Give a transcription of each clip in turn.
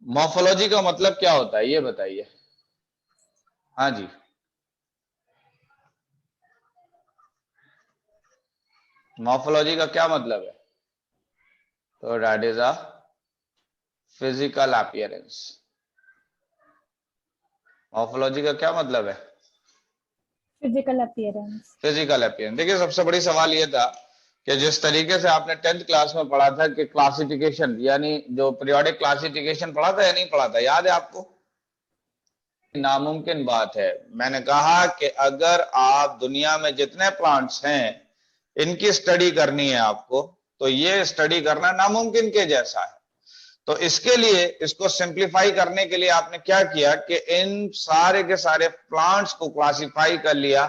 Morphology का मतलब क्या होता है ये बताइए। हाँ जी, मॉर्फोलॉजी का क्या मतलब है? तो that is a physical appearance. Morphology का क्या मतलब है? Physical appearance. Physical appearance. देखिए सबसे बड़ी सवाल ये था कि जिस तरीके से आपने 10th क्लास में पढ़ा था कि क्लासिफिकेशन, यानी जो पीरियोडिक क्लासिफिकेशन पढ़ा था या नहीं पढ़ा था, याद है आपको? नामुमकिन बात है। मैंने कहा कि अगर आप दुनिया में जितने प्लांट्स हैं इनकी स्टडी करनी है आपको, तो ये स्टडी करना नामुमकिन के जैसा है। तो इसके लिए, इसको सिंप्लीफाई करने के लिए आपने क्या किया कि इन सारे के सारे प्लांट्स को क्लासिफाई कर लिया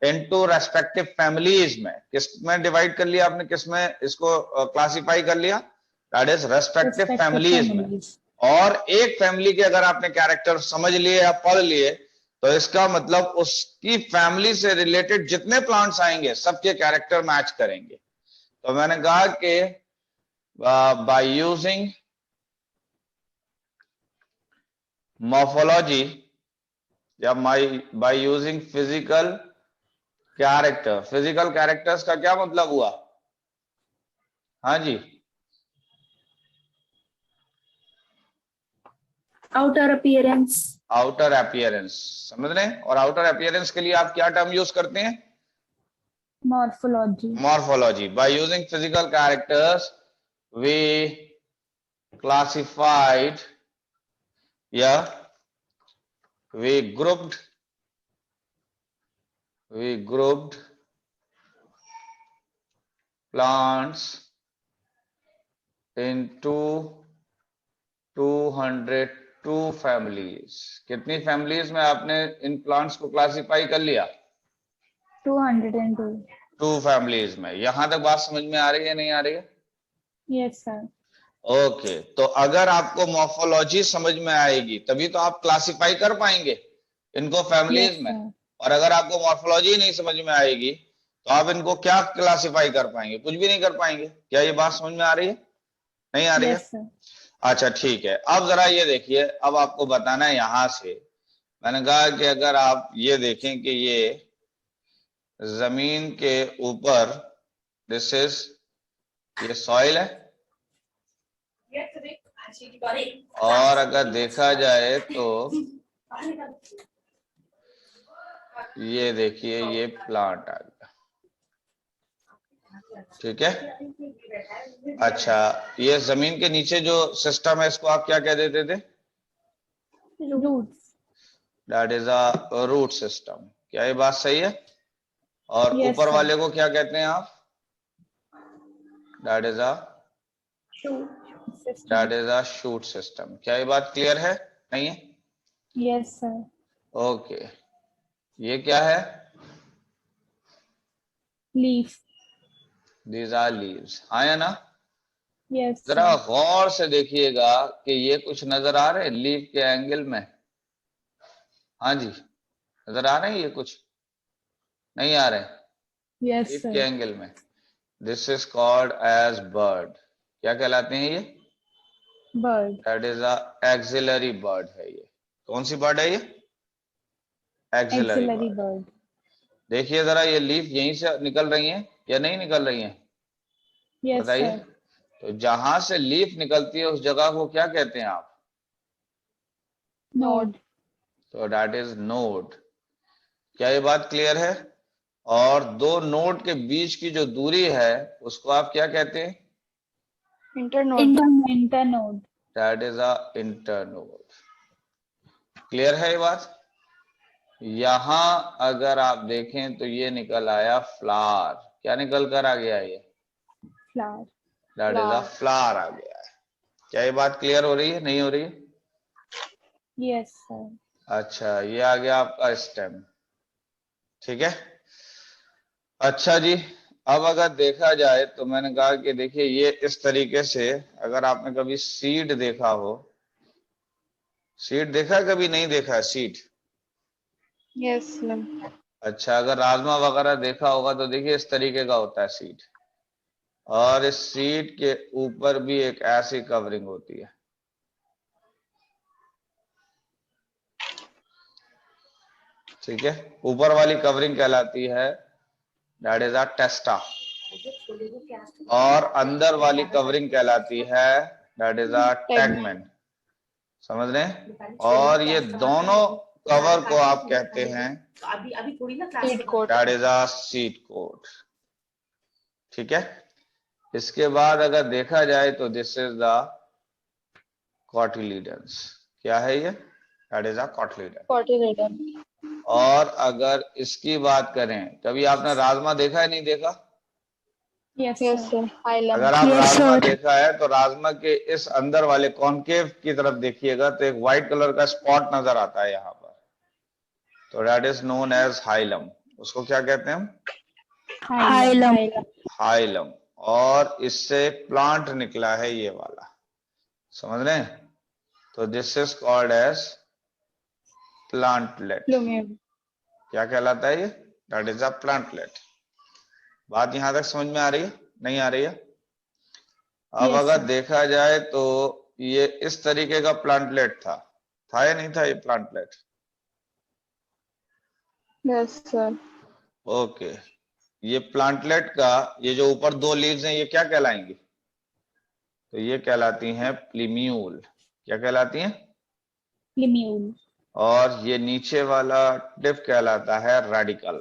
इनटू रेस्पेक्टिव फैमिलीज में। किसमें डिवाइड कर लिया आपने, किसमें इसको क्लासिफाई कर लिया? दैट इज रेस्पेक्टिव फैमिलीज में। और एक फैमिली के अगर आपने कैरेक्टर समझ लिए या पढ़ लिए, तो इसका मतलब उसकी फैमिली से रिलेटेड जितने प्लांट्स आएंगे सबके कैरेक्टर मैच करेंगे। तो मैंने कहा कि बाय यूजिंग morphology या by using physical character। Physical characters का क्या मतलब हुआ? हाँ जी, आउटर अपीयरेंस। Outer appearance. समझ रहे हैं? और आउटर अपीयरेंस के लिए आप क्या टर्म यूज करते हैं? Morphology. Morphology. By using physical characters we classified या we grouped plants into 202 families. कितनी फैमिलीज में आपने इन प्लांट्स को क्लासिफाई कर लिया? 202। 2 फैमिलीज में। यहां तक बात समझ में आ रही है नहीं आ रही है? Yes sir. ओके, तो अगर आपको मॉर्फोलॉजी समझ में आएगी तभी तो आप क्लासिफाई कर पाएंगे इनको फैमिलीज यस में। सर। और अगर आपको मॉर्फोलॉजी नहीं समझ में आएगी तो आप इनको क्या क्लासिफाई कर पाएंगे? कुछ भी नहीं कर पाएंगे। क्या ये बात समझ में आ रही है नहीं आ रही है? Yes sir. अच्छा ठीक है, अब जरा ये देखिए, अब आपको बताना है यहां से। मैंने कहा कि अगर आप ये देखें कि ये जमीन के ऊपर, दिस इज, ये सॉइल है, और अगर देखा जाए तो ये देखिए ये प्लांट आ गया। ठीक है, अच्छा, ये जमीन के नीचे जो सिस्टम है इसको आप क्या कह देते थे? Roots. That is a root system. क्या ये बात सही है? और यस ऊपर सर। वाले को क्या कहते हैं आप? That is a system. Shoot system. क्या ये बात क्लियर है नहीं है? Yes sir. ओके, ये क्या है? लीफ। These are leaves. हाँ या ना? यस जरा सर। गौर से देखिएगा कि ये कुछ नजर आ रहे हैं लीफ के एंगल में? हाँ जी, नजर आ रहे हैं ये कुछ? नहीं आ रहे हैं यस लीफ के सर। एंगल में? This is called as bud. क्या कहलाते हैं ये? Bud. That is a axillary bud है ये। कौन सी बर्ड है ये? Axillary axillary bud. बर्ड। देखिए जरा, ये लीफ यहीं से निकल रही हैं या नहीं निकल रही हैं? यस बताइए। सर। तो जहां से लीफ निकलती है उस जगह को क्या कहते हैं आप? नोड। तो दैट इज नोड। क्या ये बात क्लियर है? और दो नोड के बीच की जो दूरी है उसको आप क्या कहते हैं? Internode. Internode. That is a internode. Clear है ये बात? यहां अगर आप देखें तो ये निकल आया फ्लावर। क्या निकल कर आ गया ये? Flower. That is a flower आ गया है। क्या ये बात क्लियर हो रही है नहीं हो रही है? Yes sir. अच्छा, ये आ गया आपका स्टेम। ठीक है, अच्छा जी। अब अगर देखा जाए तो मैंने कहा कि देखिए ये इस तरीके से, अगर आपने कभी सीड देखा हो, सीड देखा है कभी नहीं देखा है सीड? Yes sir. अच्छा, अगर राजमा वगैरह देखा होगा तो देखिए इस तरीके का होता है सीड। और इस सीड के ऊपर भी एक ऐसी कवरिंग होती है। ठीक है, ऊपर वाली कवरिंग कहलाती है दैट इज अ टेस्टा, और अंदर वाली कवरिंग कहलाती है दैट इज अ टैगमेन। समझ रहे हैं? और ये दोनों कवर को आप कहते हैं seed coat. That is a seed coat. ठीक है, इसके बाद अगर देखा जाए तो दिस इज द कॉटिलीडन्स। क्या है ये? That is a cotyledon. Cotyledon. और अगर इसकी बात करें, कभी आपने राजमा देखा है, नहीं देखा? Yes sir. हाइलम। अगर आप राजमा देखा है तो राजमा के इस अंदर वाले कॉनकेव की तरफ देखिएगा तो एक व्हाइट कलर का स्पॉट नजर आता है यहाँ पर, तो that is known as hilum. उसको क्या कहते हैं हम? हाइलम। हाइलम। और इससे प्लांट निकला है ये वाला, समझ रहे हैं? तो this is called as plantlet. क्या कहलाता है ये? That is a plantlet. बात यहां तक समझ में आ रही है, नहीं आ रही है? अब Yes, अगर sir. देखा जाए तो ये इस तरीके का प्लांटलेट था या नहीं था ये प्लांटलेट? Yes sir. ओके, ये प्लांटलेट का ये जो ऊपर दो लीव्स हैं ये क्या कहलाएंगी? तो ये कहलाती हैं प्लीम्यूल। क्या कहलाती हैं? प्लीम्यूल। और ये नीचे वाला टिप कहलाता है रेडिकल।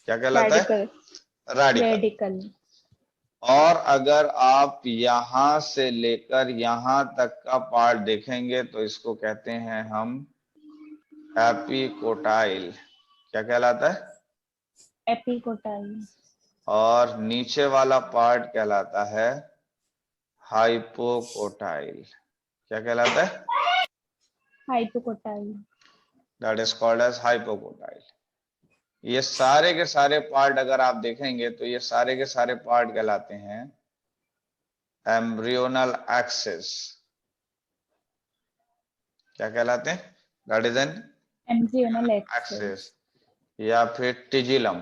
क्या कहलाता है? रेडिकल। और अगर आप यहां से लेकर यहां तक का पार्ट देखेंगे तो इसको कहते हैं हम एपिकोटाइल। क्या कहलाता है? एपिकोटाइल। और नीचे वाला पार्ट कहलाता है हाइपोकोटाइल। क्या कहलाता है? Hypocotyl. That is called as hypocotyl. ये सारे के सारे पार्ट अगर आप देखेंगे तो ये सारे के सारे पार्ट कहलाते हैं एम्ब्रियोनल एक्सिस। क्या कहलाते हैं? That is an embryonal axis. या फिर टिजिलम।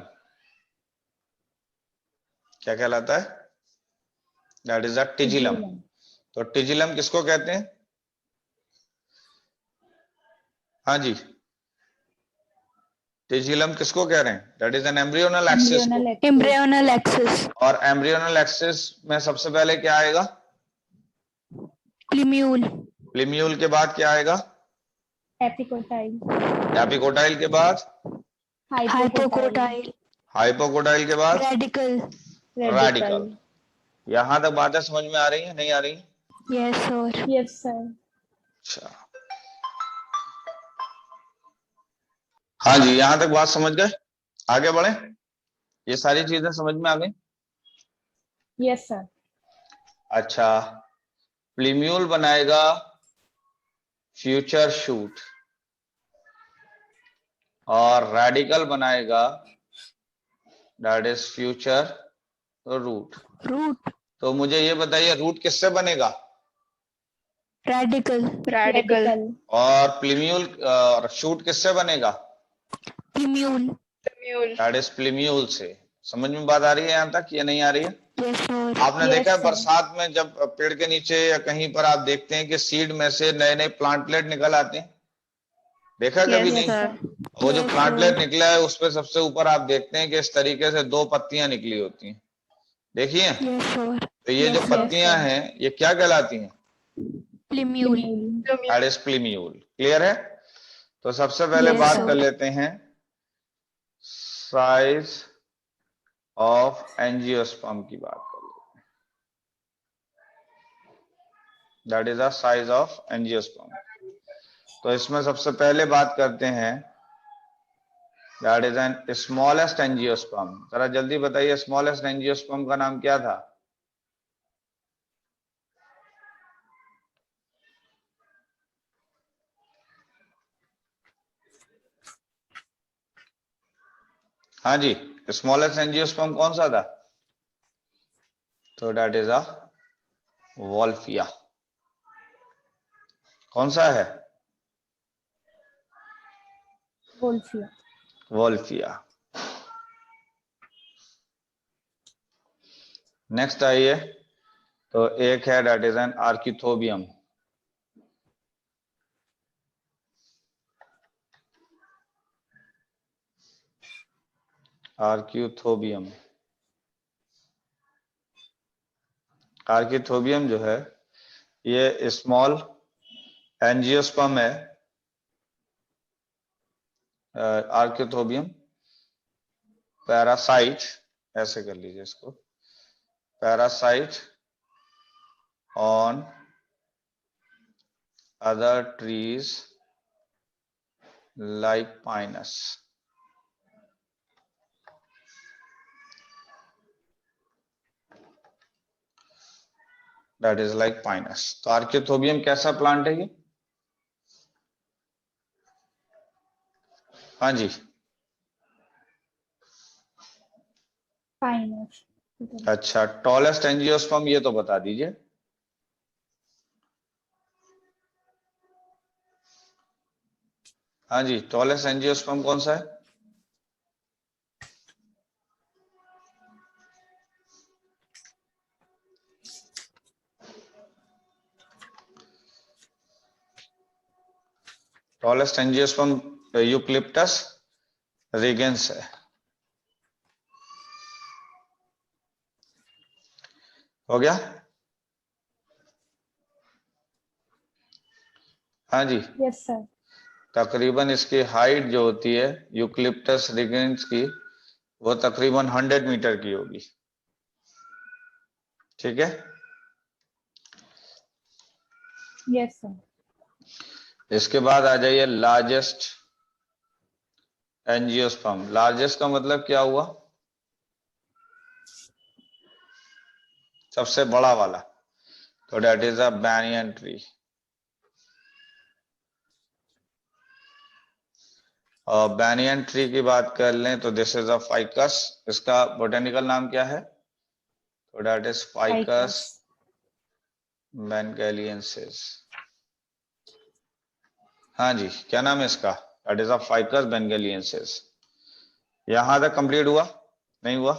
क्या कहलाता है? That is a tigellum. तो टिजिलम किसको कहते हैं? हाँ जी, टिजिलम किसको कह रहे हैं? That is an embryonal axis. Embryonal axis. और एम्ब्रियोनल एक्सिस में सबसे पहले क्या आएगा? प्लीम्यूल। प्लीम्यूल के बाद क्या आएगा? एपिकोटाइल। एपिकोटाइल के बाद हाइपोकोटाइल। हाइपोकोटाइल के बाद रेडिकल। रेडिकल। यहां तक बातें समझ में आ रही है, नहीं आ रही? Yes sir. Yes sir. अच्छा, हाँ जी, यहां तक बात समझ गए? आगे बढ़े? ये सारी चीजें समझ में आ गई? Yes sir. अच्छा, प्लीम्यूल बनाएगा फ्यूचर शूट और रेडिकल बनाएगा दैट इज फ्यूचर रूट। तो मुझे ये बताइए रूट किससे बनेगा? रेडिकल। और प्लीम्यूल शूट किससे बनेगा? प्लीम्यूल। दैट इज प्लीम्यूल से। समझ में बात आ रही है यहां तक या नहीं आ रही है? Yes sir. आपने देखा है बरसात में जब पेड़ के नीचे या कहीं पर आप देखते हैं कि सीड में से नए नए प्लांटलेट निकल आते हैं, देखा कभी? नहीं। वो जो प्लांटलेट निकला है उस पर सबसे ऊपर आप देखते हैं कि इस तरीके से दो पत्तियां निकली होती हैं, देखिए? तो ये जो पत्तियां हैं ये क्या कहलाती हैं? प्लीम्यूल। That is प्लीम्यूल। क्लियर है? तो सबसे पहले बात कर लेते हैं साइज ऑफ एंजियोस्पर्म की बात कर लेते हैं। That is the size of angiosperm. तो इसमें सबसे पहले बात करते हैं that is N smallest angiosperm. जरा जल्दी बताइए स्मॉलेस्ट एंजियोस्पर्म का नाम क्या था? हाँ जी, स्मॉलेस्ट एंजियोस्पर्म कौन सा था? तो दैट इज अ वॉल्फिया। कौन सा है? वॉल्फिया। नेक्स्ट आइए, तो एक है दैट इज एन आर्किथोबियम। आर्क्यूथोबियम। आर्क्यूथोबियम जो है ये स्मॉल एंजियोस्पर्म है। आर्क्यूथोबियम पैरासाइट, ऐसे कर लीजिए इसको, parasite on other trees like Pinus. That is like Pinus. तो आर्क्यूथोबियम कैसा प्लांट है ये? हाँ जी, Pinus. अच्छा, टॉलेस्ट एंजियोस्पर्म ये तो बता दीजिए। हाँ जी, टॉलेस्ट एंजियोस्पर्म कौन सा है? टॉलेस्ट एंजियोस्पर्म यूक्लिप्टस रेगेंस है। हो गया? हाँ जी, Yes, sir. तकरीबन इसकी हाइट जो होती है यूक्लिप्टस रेगेंस की, वो तकरीबन 100 मीटर की होगी। ठीक है, Yes, sir. इसके बाद आ जाइए लार्जेस्ट एंजियोस्पर्म। लार्जेस्ट का मतलब क्या हुआ? सबसे बड़ा वाला। तो that is a banyan tree. और बैनियन ट्री की बात कर लें तो दिस इज अ फाइकस। इसका बोटेनिकल नाम क्या है? तो दैट इज फाइकस बेंगलियंसिस। हाँ जी, क्या नाम है इसका? That is a ficus benghalensis. यहां तक कंप्लीट हुआ? नहीं हुआ?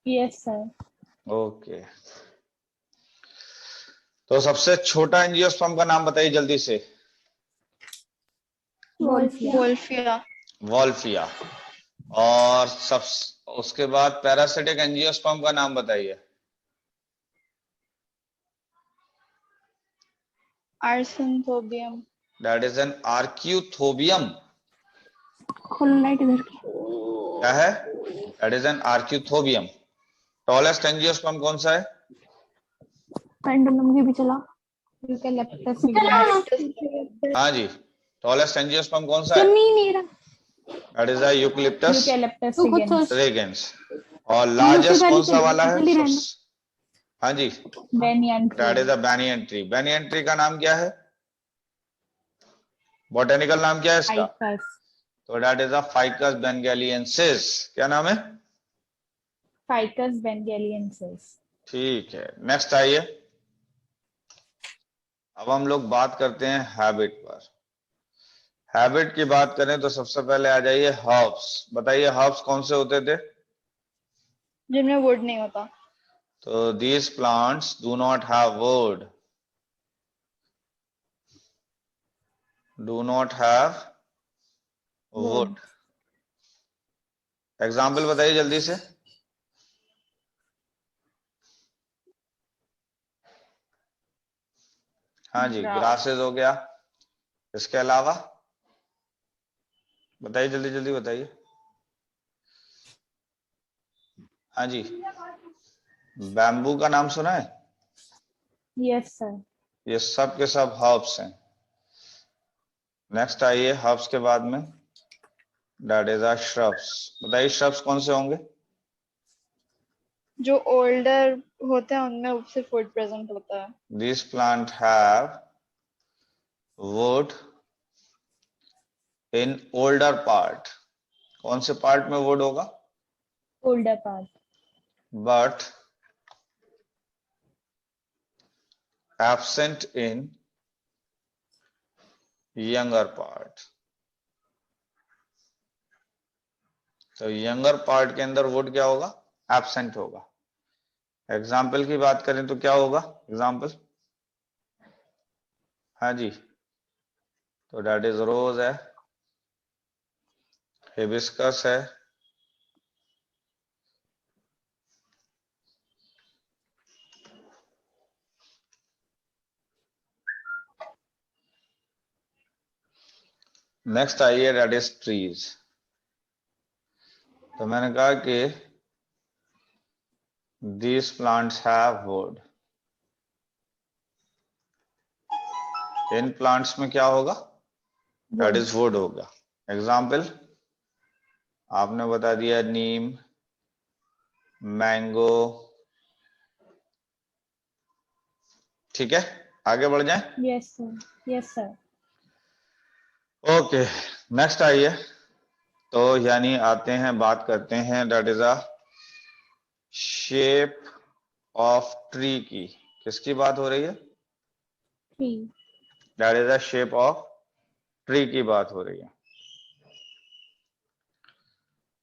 Yes, sir. ओके। तो सबसे छोटा एंजियोस्पर्म का नाम बताइए जल्दी से। Wolfia. Wolfia. वॉल्फिया। और सब उसके बाद पैरासिटिक एंजियोस्पर्म का नाम बताइए। Arsentobium. That is an arceuthobium. खोलो लाइट इधर की। क्या है? That is an arceuthobium. Tallest angiosperm कौन सा है? पेंडुलम के भी चला। यूकेलिप्टस हाँ जी, टॉलेस्ट एंजियोस्पर्म कौन सा चल है? नहीं रहा। That is a eucalyptus eucalyptus regnans. और लार्जेस्ट कौन सा वाला है? जल्दी रहना। हाँ जी, Banyan that is tree. A banyan tree. Banyan tree का नाम क्या है? बोटेनिकल नाम क्या है इसका? Ficus. तो दैट इज अ फाइकस बेंगलियंसिस। क्या नाम है? Ficus bengaliensis. ठीक है, नेक्स्ट आइए। अब हम लोग बात करते हैं हैबिट पर। हैबिट की बात करें तो सबसे पहले आ जाइए हर्ब्स। बताइए हर्ब्स कौन से होते थे? जिनमें वुड नहीं होता। तो these plants do not have wood. Do not have wood. Example बताइए जल्दी से। हाँ जी, ग्रासेस हो गया। इसके अलावा बताइए, जल्दी जल्दी बताइए। हाँ जी, बैम्बू का नाम सुना है? Yes, sir. ये सब के सब हर्ब्स हैं। नेक्स्ट आइए हर्ब्स के बाद में, दैट इज आर श्रब्स। बताइए श्रब्स कौन से होंगे? जो ओल्डर होते हैं उनमें सिर्फ वुड प्रेजेंट होता है। This plant have would in older part. कौन से पार्ट में वुड होगा? Older part. But absent in younger part. तो यंगर पार्ट के अंदर वुड क्या होगा? एब्सेंट होगा। एग्जाम्पल की बात करें तो क्या होगा एग्जाम्पल? हाँ जी, तो दैट इज रोज है, हिबिस्कस है, नेक्स्ट आइए, दैट इज ट्रीज। तो मैंने कहा कि these plants have wood। In plants में क्या होगा? दैट wood, इज वुड होगा। एग्जाम्पल आपने बता दिया, नीम, मैंगो। ठीक है, आगे बढ़ जाएं। yes sir, yes sir, okay, next आइए। तो यानी आते हैं, बात करते हैं, that is a shape of tree की। किसकी बात हो रही है? tree, that is a shape of tree की बात हो रही है।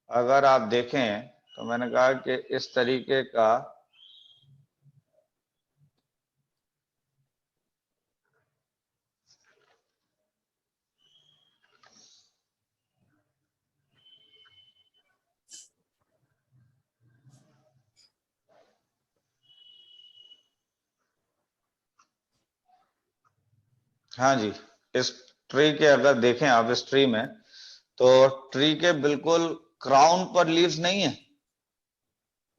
अगर आप देखें तो मैंने कहा कि इस तरीके का हाँ जी, इस ट्री के अगर देखें आप, इस ट्री में, तो ट्री के बिल्कुल क्राउन पर लीव्स नहीं है।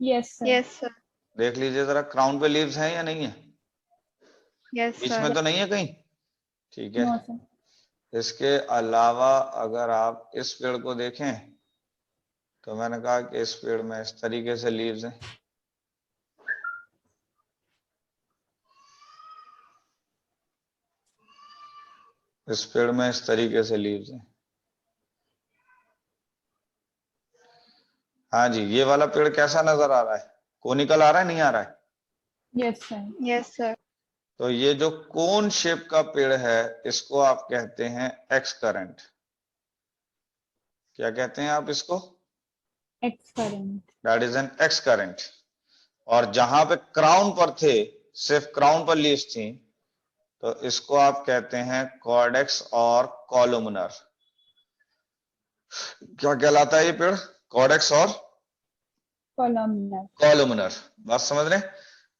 yes sir, Yes, sir. देख लीजिए जरा, क्राउन पे लीव्स हैं या नहीं है? Yes, बीच sir. में तो नहीं है कहीं। ठीक है, no sir, इसके अलावा अगर आप इस पेड़ को देखें तो मैंने कहा कि इस पेड़ में इस तरीके से लीव्स हैं। इस पेड़ में इस तरीके से लीव्स हैं। हाँ जी, ये वाला पेड़ कैसा नजर आ रहा है? कोनिकल आ रहा है, नहीं आ रहा है? yes sir, Yes, sir. तो ये जो कोन शेप का पेड़ है, इसको आप कहते हैं एक्स करंट। क्या कहते हैं आप इसको? excurrent, that is N x current. और जहां पे क्राउन पर थे, सिर्फ क्राउन पर लीव्स थी, तो इसको आप कहते हैं कॉर्डेक्स और कॉलुमनर। क्या कहलाता है ये पेड़? कॉर्डेक्स और columnar, कॉलुमनर। बात समझ रहे हैं?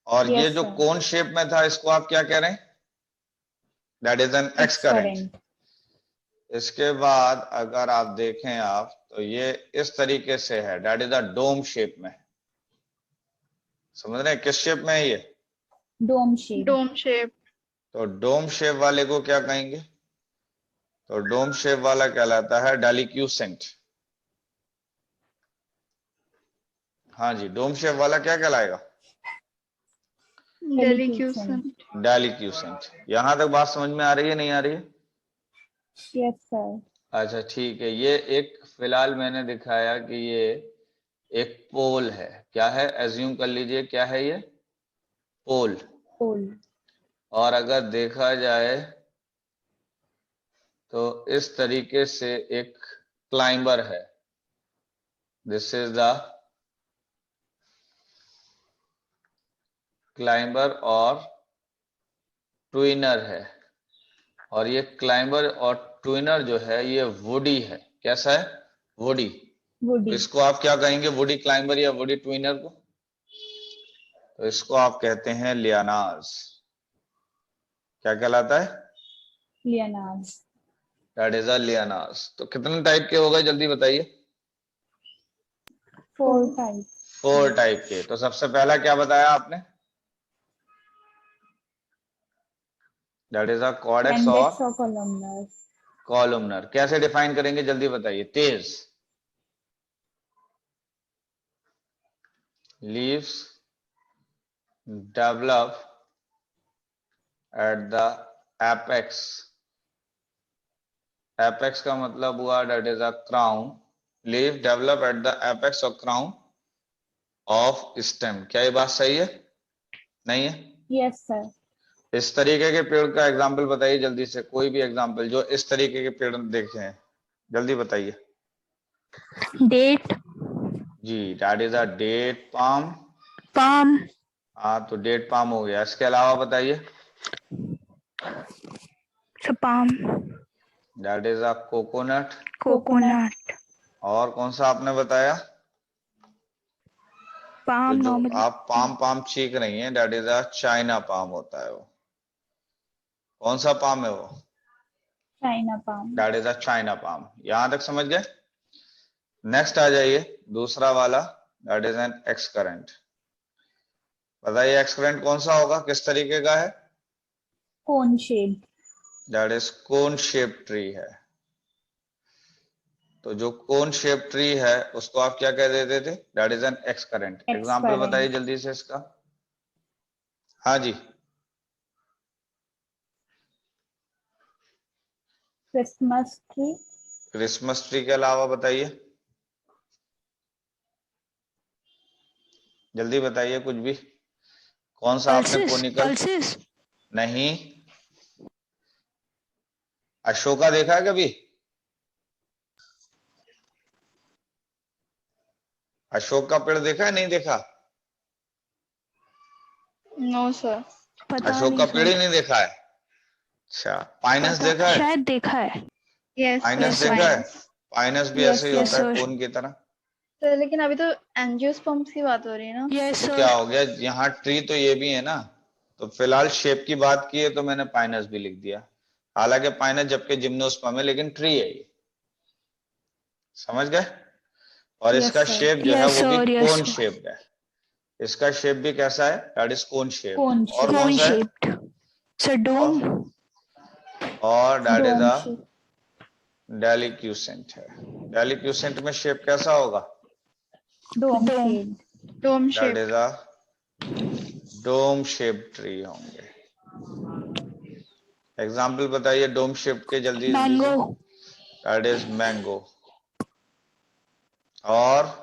और ये yes जो sir, कोन शेप में था, इसको आप क्या कह रहे हैं? That is N x current. excurrent, इसके बाद अगर आप देखें आप, तो ये इस तरीके से है, that is a dome shape में। समझ रहे हैं किस शेप में है ये? dome shape, Dome shape. तो डोम शेप वाले को क्या कहेंगे? तो डोम शेप वाला कहलाता है डेलिक्यूसेंट। हाँ जी, डोम शेप वाला क्या कहलाएगा? Deliquescent, डेलिक्यूसेंट। यहां तक बात समझ में आ रही है, नहीं आ रही है? yes sir, अच्छा ठीक है, ये एक फिलहाल मैंने दिखाया कि ये एक पोल है। क्या है? एज्यूम कर लीजिए, क्या है ये? पोल। pole, और अगर देखा जाए तो इस तरीके से एक क्लाइंबर है। दिस इज द क्लाइंबर और ट्विनर है। और ये क्लाइंबर और ट्विनर जो है, ये वुडी है। कैसा है? वुडी। woody, इसको आप क्या कहेंगे? वुडी क्लाइंबर या वुडी ट्विनर को? तो इसको आप कहते हैं लियानास। क्या कहलाता है? lianas, that is a lianas. तो कितने टाइप के हो गए, जल्दी बताइए? 4 types, 4 टाइप के। तो सबसे पहला क्या बताया आपने? दैट इज अ कॉर्डेक्स और index or columnar, कॉलुमनर। कैसे डिफाइन करेंगे, जल्दी बताइए, तेज। Leaves develop at the apex. Apex का मतलब हुआ that is a crown. Leave develop at the apex और क्राउन ऑफ स्टेम। क्या ये बात सही है? नहीं है? yes sir, इस तरीके के पेड़ का एग्जाम्पल बताइए जल्दी से, कोई भी एग्जाम्पल जो इस तरीके के पेड़ देखे हैं, जल्दी बताइए। Date, जी, that is a date palm. palm, हाँ, तो डेट पाम हो गया। इसके अलावा बताइए। so palm, that is a coconut. coconut, और कौन सा आपने बताया? तो palm जो normally, आप पाम पाम चीख रही हैं, that is a China palm होता है वो। कौन सा पाम है वो? China palm. That is a China palm. यहां तक समझ गए? नेक्स्ट आ जाइए, दूसरा वाला, that is N x current. बताइए एक्स करंट कौन सा होगा, किस तरीके का है? Cone shaped. That is cone shape tree है। तो जो कोन शेप ट्री है उसको आप क्या कह देते थे? That is N x current. X example current. बताइए जल्दी से इसका। हाँ जी, Christmas tree. क्रिसमस ट्री के अलावा बताइए, जल्दी बताइए कुछ भी। कौन सा आपने Pulses. कोनिकल? Pulses. नहीं। अशोका देखा है कभी? अशोक का पेड़ देखा है, नहीं देखा? No, sir. पता अशोक का नहीं पेड़ ही सर। नहीं देखा है? अच्छा, पाइनस पता देखा है? शायद देखा है। Yes, sir. पाइनस Yes, देखा है? Finance. पाइनस भी Yes, ऐसे ही sir. होता है, sir. कोन की तरह। सर लेकिन अभी तो एंजियोस्पर्म्स की बात हो रही है ना? Yes, तो sir. क्या हो गया, यहाँ ट्री तो ये भी है ना, तो फिलहाल शेप की बात की है तो मैंने पाइनस भी लिख दिया। हालांकि पाइनस जबकि जिम्नोस्पर्म है, लेकिन ट्री है ये। समझ गए? और Yes, इसका sir. शेप जो है Yes, वो भी sir. Yes, कोन sir. शेप्ड है। इसका शेप भी कैसा है? That is cone shaped. Cone और shape. कौन Cone सा है? shaped. Sir, dome. और that is Dome a shape. डेलिक्यूसेंट है। डेलिक्यूसेंट में शेप कैसा होगा? Dome Dome. shaped. Dome that shape. Is a dome shape tree होंगे। एग्जाम्पल बताइए डोम शेप के, जल्दी जल्दी से। Mango. That is mango. और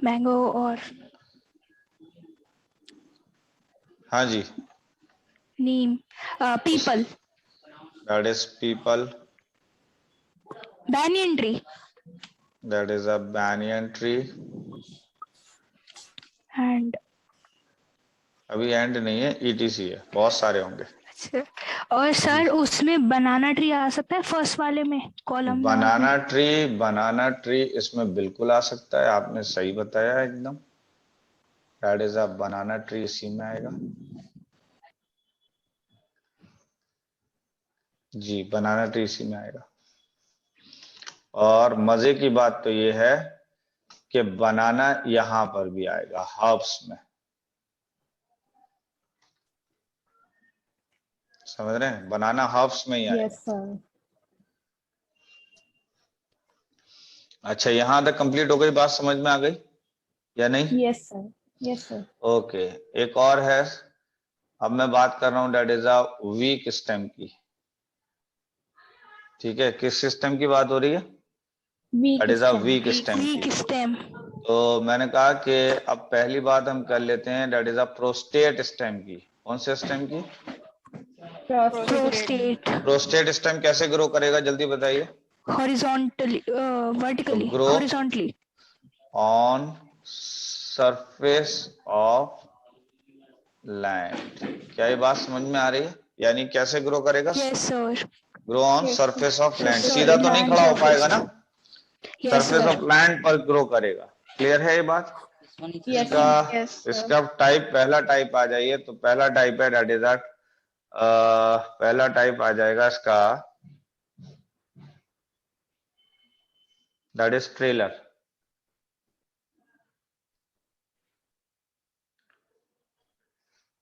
Mango और हाँ जी, neem. People. That is peepal. Banyan tree. That is a banyan tree. And अभी एंड नहीं है, ईटीसी है, बहुत सारे होंगे। अच्छा, और सर उसमें बनाना ट्री आ सकता है फर्स्ट वाले में, कॉलम नंबर में। बनाना ट्री इसमें बिल्कुल आ सकता है, आपने सही बताया एकदम। That is a banana tree, इसी में आएगा जी, बनाना ट्री इसी में आएगा। और मजे की बात तो ये है कि बनाना यहां पर भी आएगा, हर्ब्स में। समझ रहे हैं? बनाना हर्ब्स में ही आएगा। Yes, sir. अच्छा, यहां तक कंप्लीट हो गई बात, समझ में आ गई या नहीं? Yes, sir. Yes, sir. Okay, एक और है। अब मैं बात कर रहा हूं that is a week stem की। ठीक है, किस सिस्टम की बात हो रही है? Weak that is a stem. Weak stem weak की। स्टेम। तो मैंने कहा कि अब पहली बात हम कर लेते हैं, that is a prostate stem की। कौन से स्टेम की? Prostate. प्रोस्टेट। प्रोस्टेट स्टेम कैसे ग्रो करेगा, जल्दी बताइए। हॉरिजॉन्टली, तो vertically, grow horizontally. On surface of land. क्या ये बात समझ में आ रही है? यानी कैसे ग्रो करेगा? Yes sir. Grow on Yes, sir. Surface of land. Sir सीधा तो नहीं लैंड खड़ा हो सरफेस। पाएगा ना, yes surface sir. Of land पर ग्रो करेगा। क्लियर है ये बात? Yes, इसका sir. Yes, sir. इसका टाइप, पहला टाइप आ जाइए। तो पहला टाइप है दैट इज पहला टाइप आ जाएगा इसका, दैट इज ट्रेलर।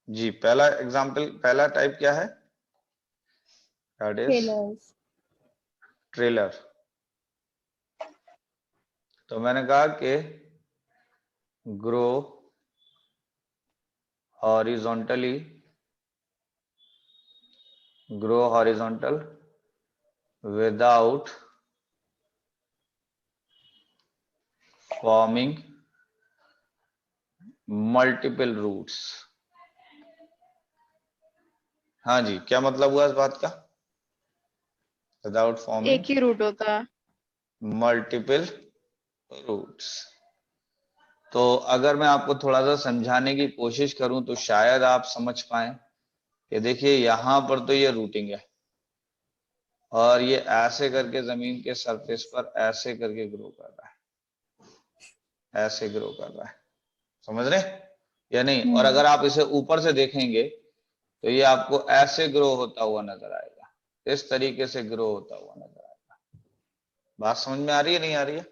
जी, पहला एग्जांपल, पहला टाइप क्या है? That is Trailers. ट्रेलर। तो मैंने कहा कि grow horizontally, grow horizontal without forming multiple roots. हाँ जी, क्या मतलब हुआ इस बात का? विदाउट एक फॉर्मिंग ही रूट होता है। Multiple roots. तो अगर मैं आपको थोड़ा सा समझाने की कोशिश करूं तो शायद आप समझ पाए कि देखिए यहां पर तो ये रूटिंग है, और ये ऐसे करके जमीन के सरफेस पर ऐसे करके ग्रो कर रहा है, ऐसे ग्रो कर रहा है। समझ रहे या नहीं? और अगर आप इसे ऊपर से देखेंगे तो ये आपको ऐसे ग्रो होता हुआ नजर आएगा, इस तरीके से ग्रो होता हुआ नजर आएगा। बात समझ में आ रही है नहीं आ रही है?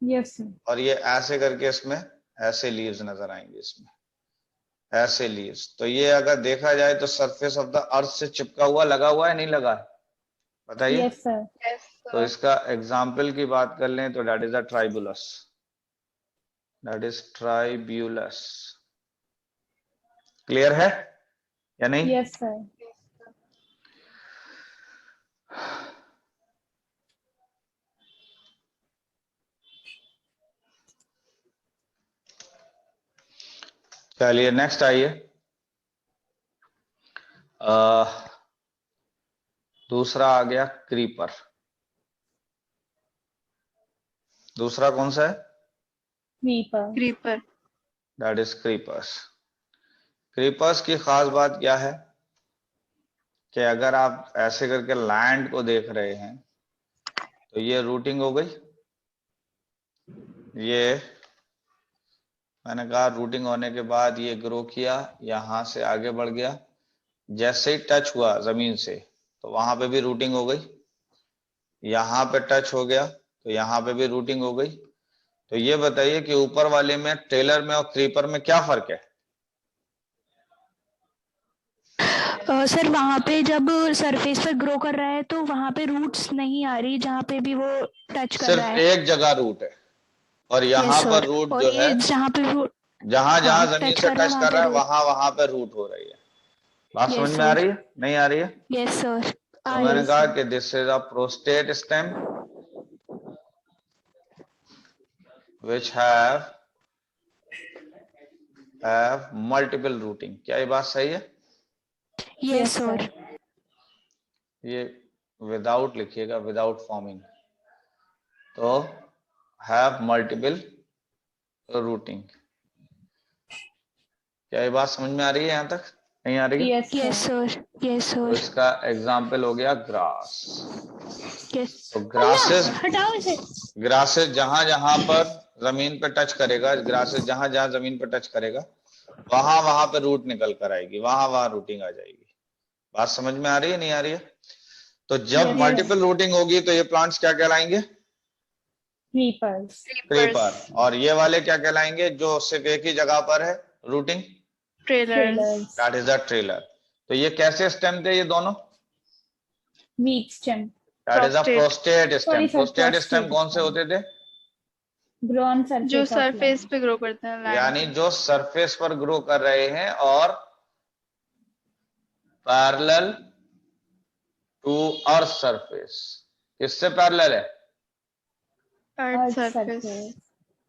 Yes, sir. और ये ऐसे करके इसमें ऐसे लीव्स नजर आएंगे, इसमें ऐसे लीव्स। तो ये अगर देखा जाए तो सरफेस ऑफ द अर्थ से चिपका हुआ लगा हुआ है नहीं लगा है, बताइए। Yes, sir. Yes, तो sir. इसका एग्जाम्पल की बात कर लें तो that is a tribulus, that is tribulus. Clear है या नहीं? Yes, sir. चलिए नेक्स्ट आइए। दूसरा आ गया क्रीपर। दूसरा कौन सा है? Creeper. Creeper. That is creepers. Creepers की खास बात क्या है कि अगर आप ऐसे करके लैंड को देख रहे हैं तो ये रूटिंग हो गई, ये मैंने कहा रूटिंग होने के बाद ये ग्रो किया, यहां से आगे बढ़ गया, जैसे ही टच हुआ जमीन से तो वहां पे भी रूटिंग हो गई, यहां पे टच हो गया तो यहां पे भी रूटिंग हो गई। तो ये बताइए कि ऊपर वाले में, ट्रेलर में और क्रीपर में क्या फर्क है? सर वहां पे जब सरफेस पर ग्रो कर रहा है तो वहां पे रूट्स नहीं आ रही, जहाँ पे भी वो टच कर रहा सिर्फ है। एक जगह रूट है, और यहाँ Yes, पर sir. रूट और जो है ये जहाँ पे वो जहां जहां जमीन टच से कर रहा है टच वहां कर पे रहा है रूट। वहां वहां पे रूट हो रही है। बात समझ Yes, में आ sir. रही है नहीं आ रही है? Yes, sir. तो आ मैंने रही कहा है। कि this is a prostate stem which have multiple routing. क्या ये बात सही है? Yes, sir. ये विदाउट लिखिएगा, विदाउट फॉर्मिंग। तो हैव मल्टीपल रूटिंग। क्या ये बात समझ में आ रही है यहां तक नहीं आ रही है? Yes, Yes, sir. sir. Yes, तो sir. इसका एग्जाम्पल हो गया ग्रास। Yes. तो ग्रासेस, हटाओ इसे। ग्रासेस जहां जहां पर जमीन पे टच करेगा, ग्रासेस जहां जहां जमीन पे टच करेगा वहां वहां पे रूट निकल कर आएगी, वहां वहां रूटिंग आ जाएगी। बात समझ में आ रही है नहीं आ रही है? तो जब Yes, मल्टीपल रूटिंग होगी तो ये प्लांट्स क्या कहलाएंगे? Creepers. क्रीपर। और ये वाले क्या कहलाएंगे जो सिर्फ एक ही जगह पर है routing? Trailers. Trailers. That is a trailer. तो ये कैसे स्टेम थे ये दोनों? Weak stem. That is a Prostate. Prostate stem. Sorry, sir. Prostate stem कौन से stem. होते थे? Grow on जो surface of सरफेस land. पे ग्रो करते हैं लैंड यानी जो सरफेस पर ग्रो कर रहे हैं और पैरेलल टू अर्थ सरफेस। किससे पैरेलल है? Earth Earth surface. surface.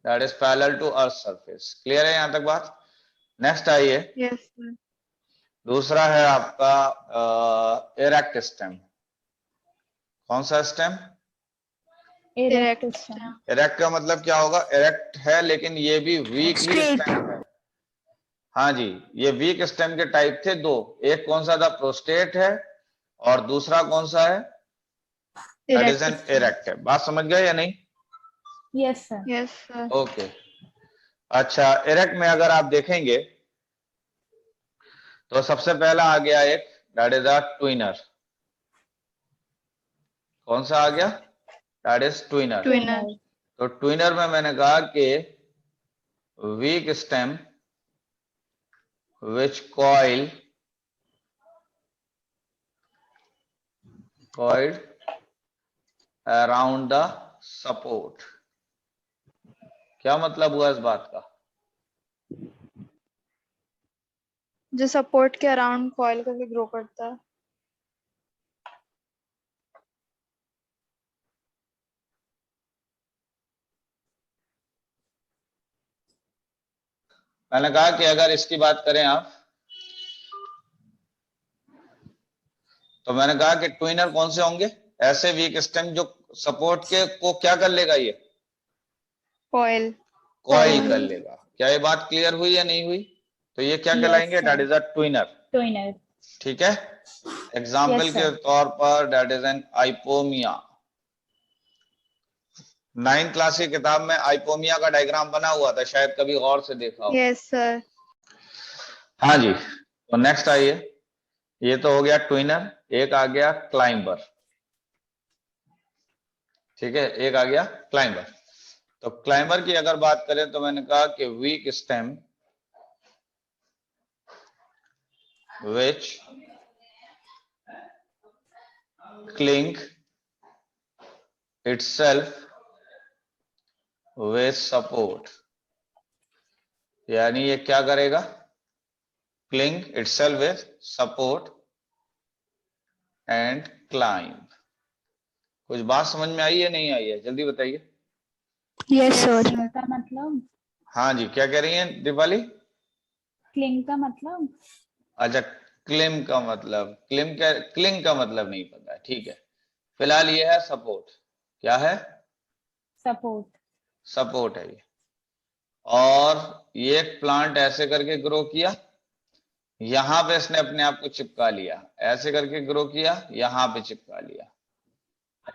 That is parallel to earth surface. Clear है यहां तक बात? नेक्स्ट आइए। Yes sir. दूसरा है आपका इरेक्ट स्टेम। कौन सा stem? Erect Erect stem. stem. Erect का मतलब क्या होगा? इरेक्ट है लेकिन ये भी वीक ही Straight. स्टेम है। हाँ जी, ये वीक स्टेम के टाइप थे दो, एक कौन सा था? प्रोस्टेट है, और दूसरा कौन सा है? दैट इज एन इरेक्ट है। बात समझ गए या नहीं? Yes, sir. Yes sir. Okay. अच्छा, इरेक्ट में अगर आप देखेंगे तो सबसे पहला आ गया एक, दैट इज अ ट्विनर। कौन सा आ गया? That is twiner. ट्विनर। तो ट्विनर में मैंने कहा कि weak stem which coiled around the support। क्या मतलब हुआ इस बात का? जो सपोर्ट के अराउंड कॉइल करके ग्रो करता है। मैंने कहा कि अगर इसकी बात करें आप, तो मैंने कहा कि ट्विनर कौन से होंगे? ऐसे वीक स्टेम जो सपोर्ट के को क्या कर लेगा? ये कॉइल। कॉइल कर लेगा। क्या ये बात क्लियर हुई या नहीं हुई? तो ये क्या Yes, कहलाएंगे? sir. That is a twiner. Twinner. ठीक है। एग्जाम्पल Yes, के sir. तौर पर that is an ipomoea. 9th class की किताब में आइपोमिया का डायग्राम बना हुआ था, शायद कभी गौर से देखा हो। Yes sir. हाँ जी। तो नेक्स्ट आइए। ये तो हो गया ट्विनर, एक आ गया क्लाइंबर। ठीक है, एक आ गया क्लाइंबर। तो क्लाइंबर की अगर बात करें तो मैंने कहा कि weak stem which cling itself with support, यानी ये क्या करेगा, cling itself with support and climb। कुछ बात समझ में आई है नहीं आई है, जल्दी बताइए। Yes sir. क्लिंग का मतलब, हाँ जी, क्या कह रही हैं दीपाली? क्लिंग का मतलब, अच्छा, क्लिंग का मतलब, क्लिंग का मतलब नहीं पता है, ठीक है। फिलहाल ये है सपोर्ट। क्या है? सपोर्ट। सपोर्ट है ये। और ये एक प्लांट ऐसे करके ग्रो किया, यहां पे इसने अपने आप को चिपका लिया, ऐसे करके ग्रो किया, यहां पे चिपका लिया,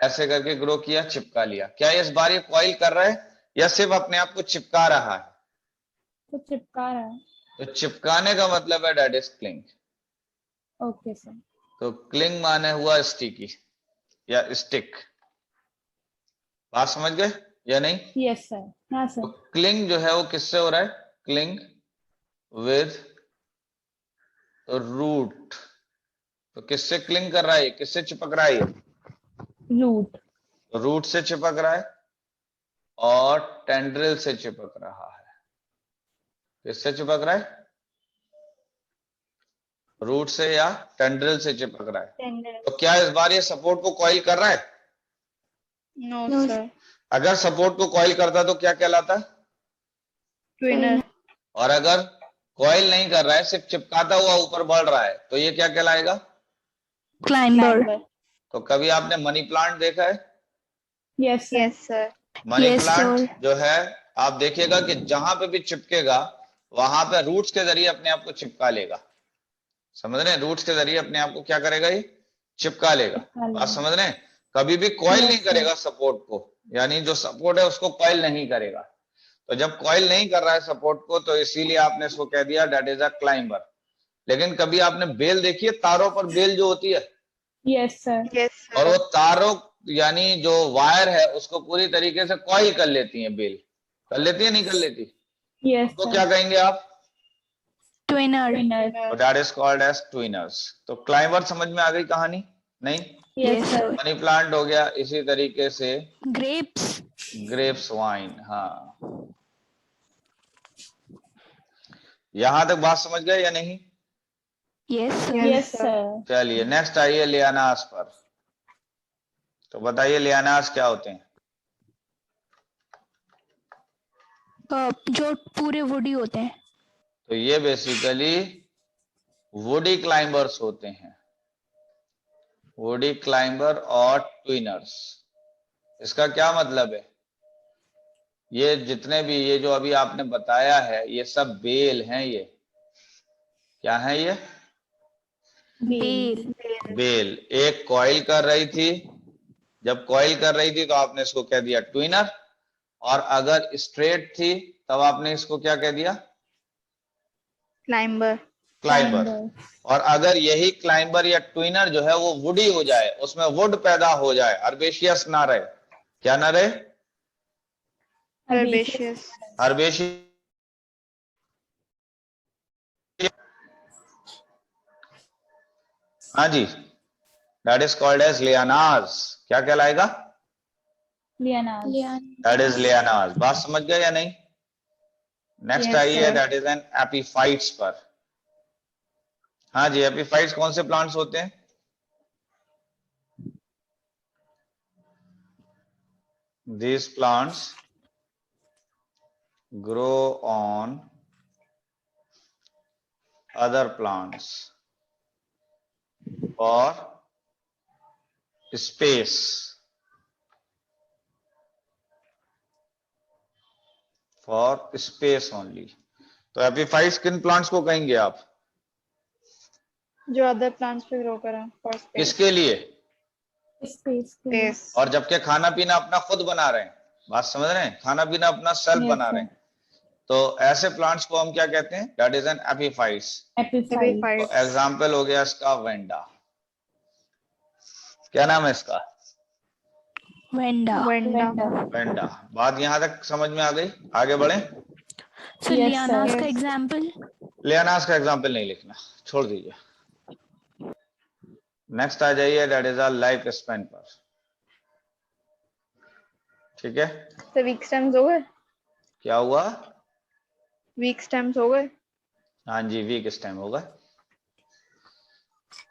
ऐसे करके ग्रो किया, चिपका लिया। क्या इस बार ये कॉइल कर रहा है या सिर्फ अपने आप को चिपका रहा है? तो चिपका रहा है। तो चिपकाने का मतलब है that is cling. Okay sir. तो क्लिंग माने हुआ स्टिकी या स्टिक। बात समझ गए या नहीं? Yes sir. हाँ तो सर। क्लिंग जो है वो किससे हो रहा है? Cling with root. तो किससे क्लिंग कर रहा है, किससे चिपक रहा है? रूट। रूट से चिपक रहा है और टेंड्रिल से चिपक रहा है। किससे चिपक रहा है? रूट से या टेंड्रिल से चिपक रहा है। तो क्या इस बार ये सपोर्ट को कॉइल कर रहा है? No sir. अगर सपोर्ट को कॉइल करता तो क्या कहलाता? ट्विनर। और अगर कॉइल नहीं कर रहा है, सिर्फ चिपकाता हुआ ऊपर बढ़ रहा है, तो ये क्या कहलाएगा? क्लाइंबर। तो कभी आपने मनी प्लांट देखा है? Yes sir. Yes sir. Money Yes, plant sir. जो है, आप देखिएगा कि जहां पे भी चिपकेगा वहां पे रूट्स के जरिए अपने आप को चिपका लेगा। समझ रहे हैं? रूट्स के जरिए अपने आप को क्या करेगा, ये चिपका लेगा। बात समझ रहे हैं? कभी भी कॉइल नहीं करेगा सपोर्ट को, यानी जो सपोर्ट है उसको कॉइल नहीं करेगा। तो जब कॉइल नहीं कर रहा है सपोर्ट को, तो इसीलिए आपने इसको कह दिया दैट इज अ क्लाइंबर। लेकिन कभी आपने बेल देखी है, तारों पर बेल जो होती है, यस सर। यस और वो सर। तारों यानी जो वायर है उसको पूरी तरीके से कॉइल कर लेती है बेल। कर लेती है नहीं कर लेती? यस तो सर। क्या कहेंगे आप? ट्विनर। ट्विनर। तो दैट इज कॉल्ड एज ट्विनर्स। तो क्लाइंबर समझ में आ गई कहानी? नहीं? Yes Yes, sir. sir. Money plant हो गया, इसी तरीके से ग्रेप्स। Grapes wine. हाँ, यहां तक बात समझ गए या नहीं? Yes sir. Yes sir. चलिए नेक्स्ट आइए लियानास पर। तो बताइए लियानास क्या होते हैं? जो पूरे वुडी होते हैं। तो ये बेसिकली वुडी क्लाइंबर्स होते हैं, वुडी क्लाइंबर और ट्विनर्स। इसका क्या मतलब है? ये जितने भी, ये जो अभी आपने बताया है, ये सब बेल हैं। ये क्या है? ये बेल। बेल एक कॉइल कर रही थी, जब कॉइल कर रही थी तो आपने इसको कह दिया ट्विनर, और अगर स्ट्रेट थी तब आपने इसको क्या कह दिया? क्लाइंबर। क्लाइंबर। और अगर यही क्लाइंबर या ट्विनर जो है वो वुडी हो जाए, उसमें वुड पैदा हो जाए, हर्बेशियस ना रहे, क्या ना रहे? हर्बेशियस। हर्बेशियस। हाँ जी, that is called as lianas. क्या कहलाएगा? लियानास। That is lianas. बात समझ गए या नहीं? नेक्स्ट Yes, आइए, sir. That is an epiphytes पर। हाँ जी, एपीफाइट्स कौन से प्लांट्स होते हैं? These plants grow on other plants for space, for space only। तो एपीफाइट्स किन प्लांट्स को कहेंगे आप? जो अदर प्लांट्स पे ग्रो करें फॉर स्पेस। किसके लिए? स्पेस। और जबकि खाना पीना अपना खुद बना रहे हैं। बात समझ रहे हैं? खाना पीना अपना सेल्फ Yes, बना sir. रहे हैं। तो ऐसे प्लांट्स को हम क्या कहते हैं? That is N epiphytes. Epiphyte. Epiphytes. तो एग्जाम्पल हो गया इसका वेंडा। क्या नाम है इसका? वेंडा। Venda. वेंडा। बात यहां तक समझ में आ गई? आगे बढ़े। Sir Yes, lianas sir. का Yes. एग्जाम्पल। लियानास का एग्जाम्पल नहीं लिखना, छोड़ दीजिए। नेक्स्ट आ जाइए, that is our life span पर। ठीक है, तो weak stems हो गए? क्या हुआ? Weak stems हो गए? हाँ जी, वीक स्टेम होगा।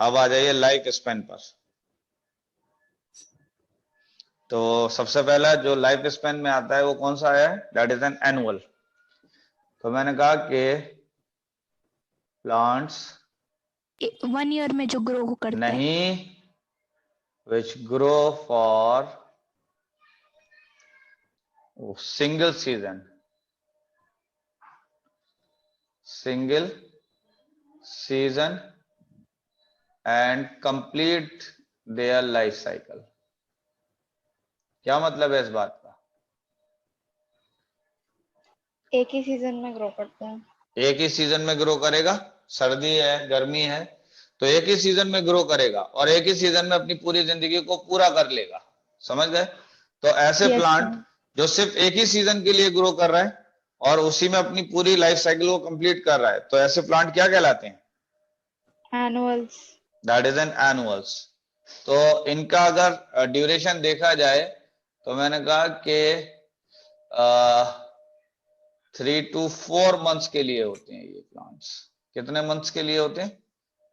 अब आ जाइए लाइफ स्पैन पर। तो सबसे पहला जो लाइफ स्पैन में आता है वो कौन सा है? That is an annual. तो मैंने कहा कि प्लांट्स 1 ईयर में जो ग्रो करते हैं। नहीं, which grow for single season and complete their life cycle। क्या मतलब है इस बात का? एक ही सीजन में ग्रो करते हैं। एक ही सीजन में ग्रो करेगा। सर्दी है, गर्मी है, तो एक ही सीजन में ग्रो करेगा और एक ही सीजन में अपनी पूरी जिंदगी को पूरा कर लेगा। समझ गए? तो ऐसे Yes, प्लांट sir. जो सिर्फ एक ही सीजन के लिए ग्रो कर रहा है और उसी में अपनी पूरी लाइफ साइकिल को कंप्लीट कर रहा है, तो ऐसे प्लांट क्या कहलाते हैं? Annuals. That is N annuals. तो इनका अगर ड्यूरेशन देखा जाए तो मैंने कहा कि 3 to 4 मंथ्स के लिए होते हैं ये प्लांट्स। कितने मंथ्स के लिए होते हैं?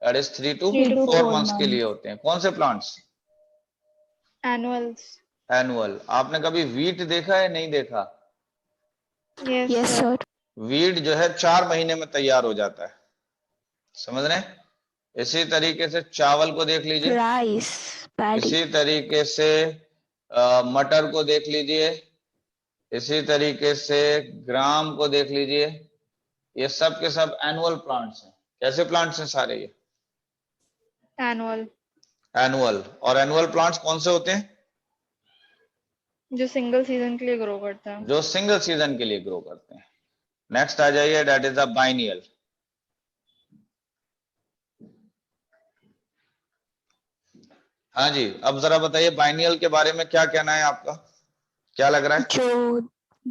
That is 3 to 3 to 4 4 months के लिए months. होते हैं। कौन से प्लांट्स? Annuals. एनुअल। आपने कभी वीट देखा है? नहीं देखा? Yes, yes sir. Sir. Wheat जो है 4 महीने में तैयार हो जाता है। समझ रहे हैं? इसी तरीके से चावल को देख लीजिए, राइस, पैडी। इसी तरीके से मटर को देख लीजिए, इसी तरीके से ग्राम को देख लीजिए। ये सब के सब एनुअल प्लांट्स हैं। कैसे प्लांट्स हैं सारे ये? Annual. एनुअल। और एनुअल प्लांट्स कौन से होते हैं? जो सिंगल सीजन के लिए ग्रो करता है। जो सिंगल सीजन के लिए ग्रो करते हैं। नेक्स्ट आ जाइए, दैट इज अ बाइनियल। हाँ जी, अब जरा बताइए बाइनियल के बारे में क्या कहना है आपका? क्या लग रहा है? जो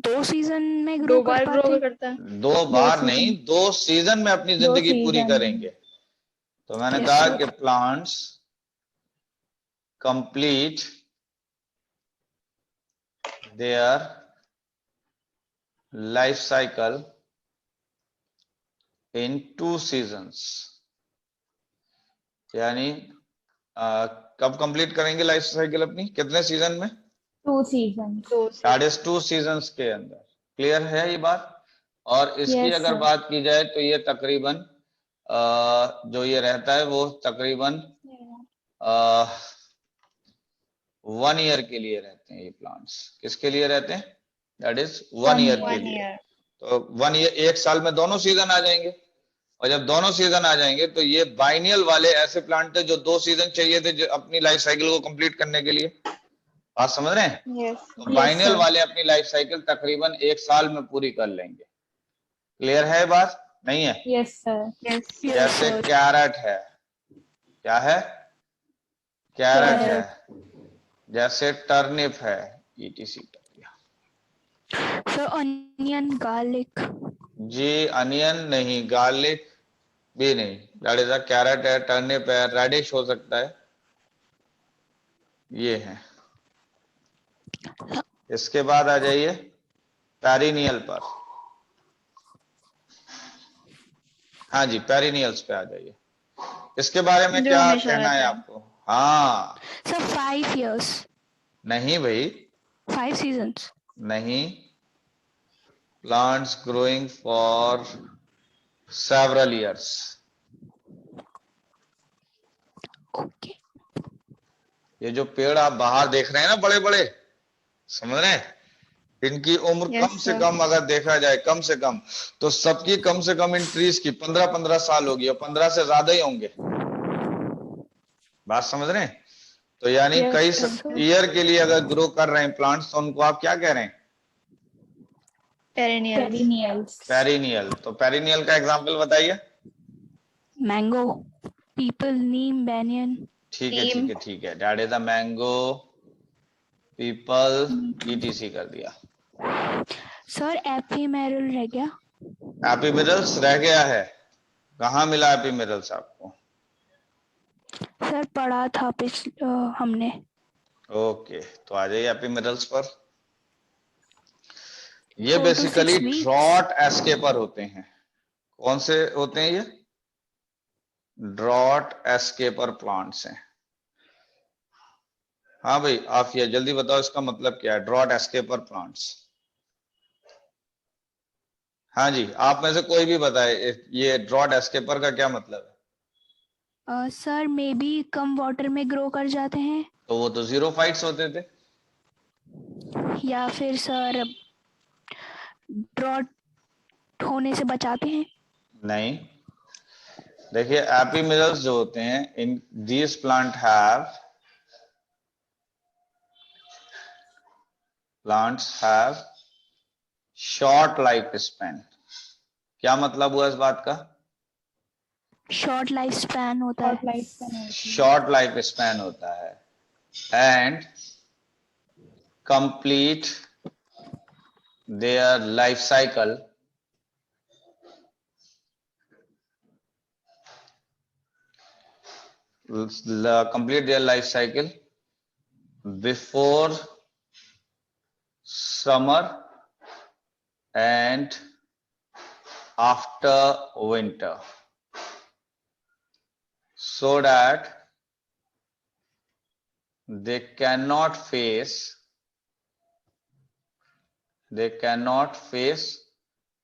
2 सीजन में ग्रो दो कर बार पाते ग्रो हैं। करता है। 2 बार season. नहीं, 2 सीजन में अपनी 2 जिंदगी पूरी season. करेंगे। तो मैंने Yes, कहा sir. कि plants complete their life cycle in 2 seasons. यानी कब कंप्लीट करेंगे लाइफ साइकिल अपनी? कितने सीजन में? 2 seasons. दो दैट इज 2 सीजन्स के अंदर। क्लियर है ये बात? और इसकी Yes, अगर sir. बात की जाए तो ये तकरीबन जो ये रहता है वो तकरीबन 1 ईयर के लिए रहते हैं ये प्लांट्स। किसके लिए रहते हैं? दैट इज 1 ईयर के 1 लिए। year. तो 1 ईयर, 1 साल में दोनों सीजन आ जाएंगे। और जब दोनों सीजन आ जाएंगे तो ये बाइनियल वाले ऐसे प्लांट थे जो 2 सीजन चाहिए थे जो अपनी लाइफ साइकिल को कंप्लीट करने के लिए। बात समझ रहे हैं? Yes. तो Yes, बाइनियल sir. वाले अपनी लाइफ साइकिल तकरीबन 1 साल में पूरी कर लेंगे। क्लियर है बात? नहीं है? Yes, sir. Yes. Yes, जैसे sir. कैरेट है। क्या है? कैरेट है। जैसे टर्निप है, ETC कर दिया। Sir onion, garlic. जी, अनियन नहीं, गार्लिक भी नहीं। दैट इज अ कैरेट है, टर्निप है, रेडिश हो सकता है, ये है। इसके बाद आ जाइए पेरिनियल पर। हाँ जी, पेरिनियल्स पे आ जाइए। इसके बारे में जो क्या हमेशा कहना है रहता है। आपको? हाँ, सर 5 years, नहीं भाई, 5 seasons. नहीं। Plants growing for several years. Okay. ये जो पेड़ आप बाहर देख रहे हैं ना, बड़े बड़े, समझ रहे हैं? इनकी उम्र Yes, कम से sir. कम अगर देखा जाए, कम से कम तो सबकी कम से कम इन ट्रीज की 15-15 साल होगी और 15 से ज्यादा ही होंगे। बात समझ रहे हैं? तो यानी Yes, कई sir. ईयर के लिए अगर ग्रो कर रहे हैं प्लांट्स तो उनको आप क्या कह रहे हैं? पेरिनियल्स। पेरिनियल्स। पेरिनियल, तो पेरिनियल का एग्जाम्पल बताइए। मैंगो, पीपल, नीम, बैनियन। ठीक है ठीक है ठीक है, that is the mango, people, etc कर दिया। सर एपीमेरल रह गया। एपिमिरल्स रह गया है, कहाँ मिला एपिमिरल्स आपको? सर पढ़ा था हमने। ओके, तो आ जाइए एपिमिरल्स पर। ये 4 to 6 बेसिकली weeks। ड्रॉट एस्केपर होते हैं। कौन से होते हैं ये? ड्रॉट एस्केपर प्लांट्स हैं। हाँ भाई आफिया, जल्दी बताओ इसका मतलब क्या है, ड्रॉट एस्केपर प्लांट्स। हाँ जी, आप में से कोई भी बताए, ये ड्रॉट एस्केपर का क्या मतलब है? Sir may be come water में ग्रो कर जाते हैं, तो वो तो जीरोफाइट्स होते थे। या फिर सर ड्रॉट होने से बचाते हैं। नहीं, देखिए एपिमिरल्स जो होते हैं, in these plants have short life span. क्या मतलब हुआ इस बात का? शॉर्ट लाइफ स्पैन होता शॉर्ट है। लाइफ स्पैन होती है। शॉर्ट लाइफ स्पैन होता है and complete their life cycle before summer and after winter, so that they cannot face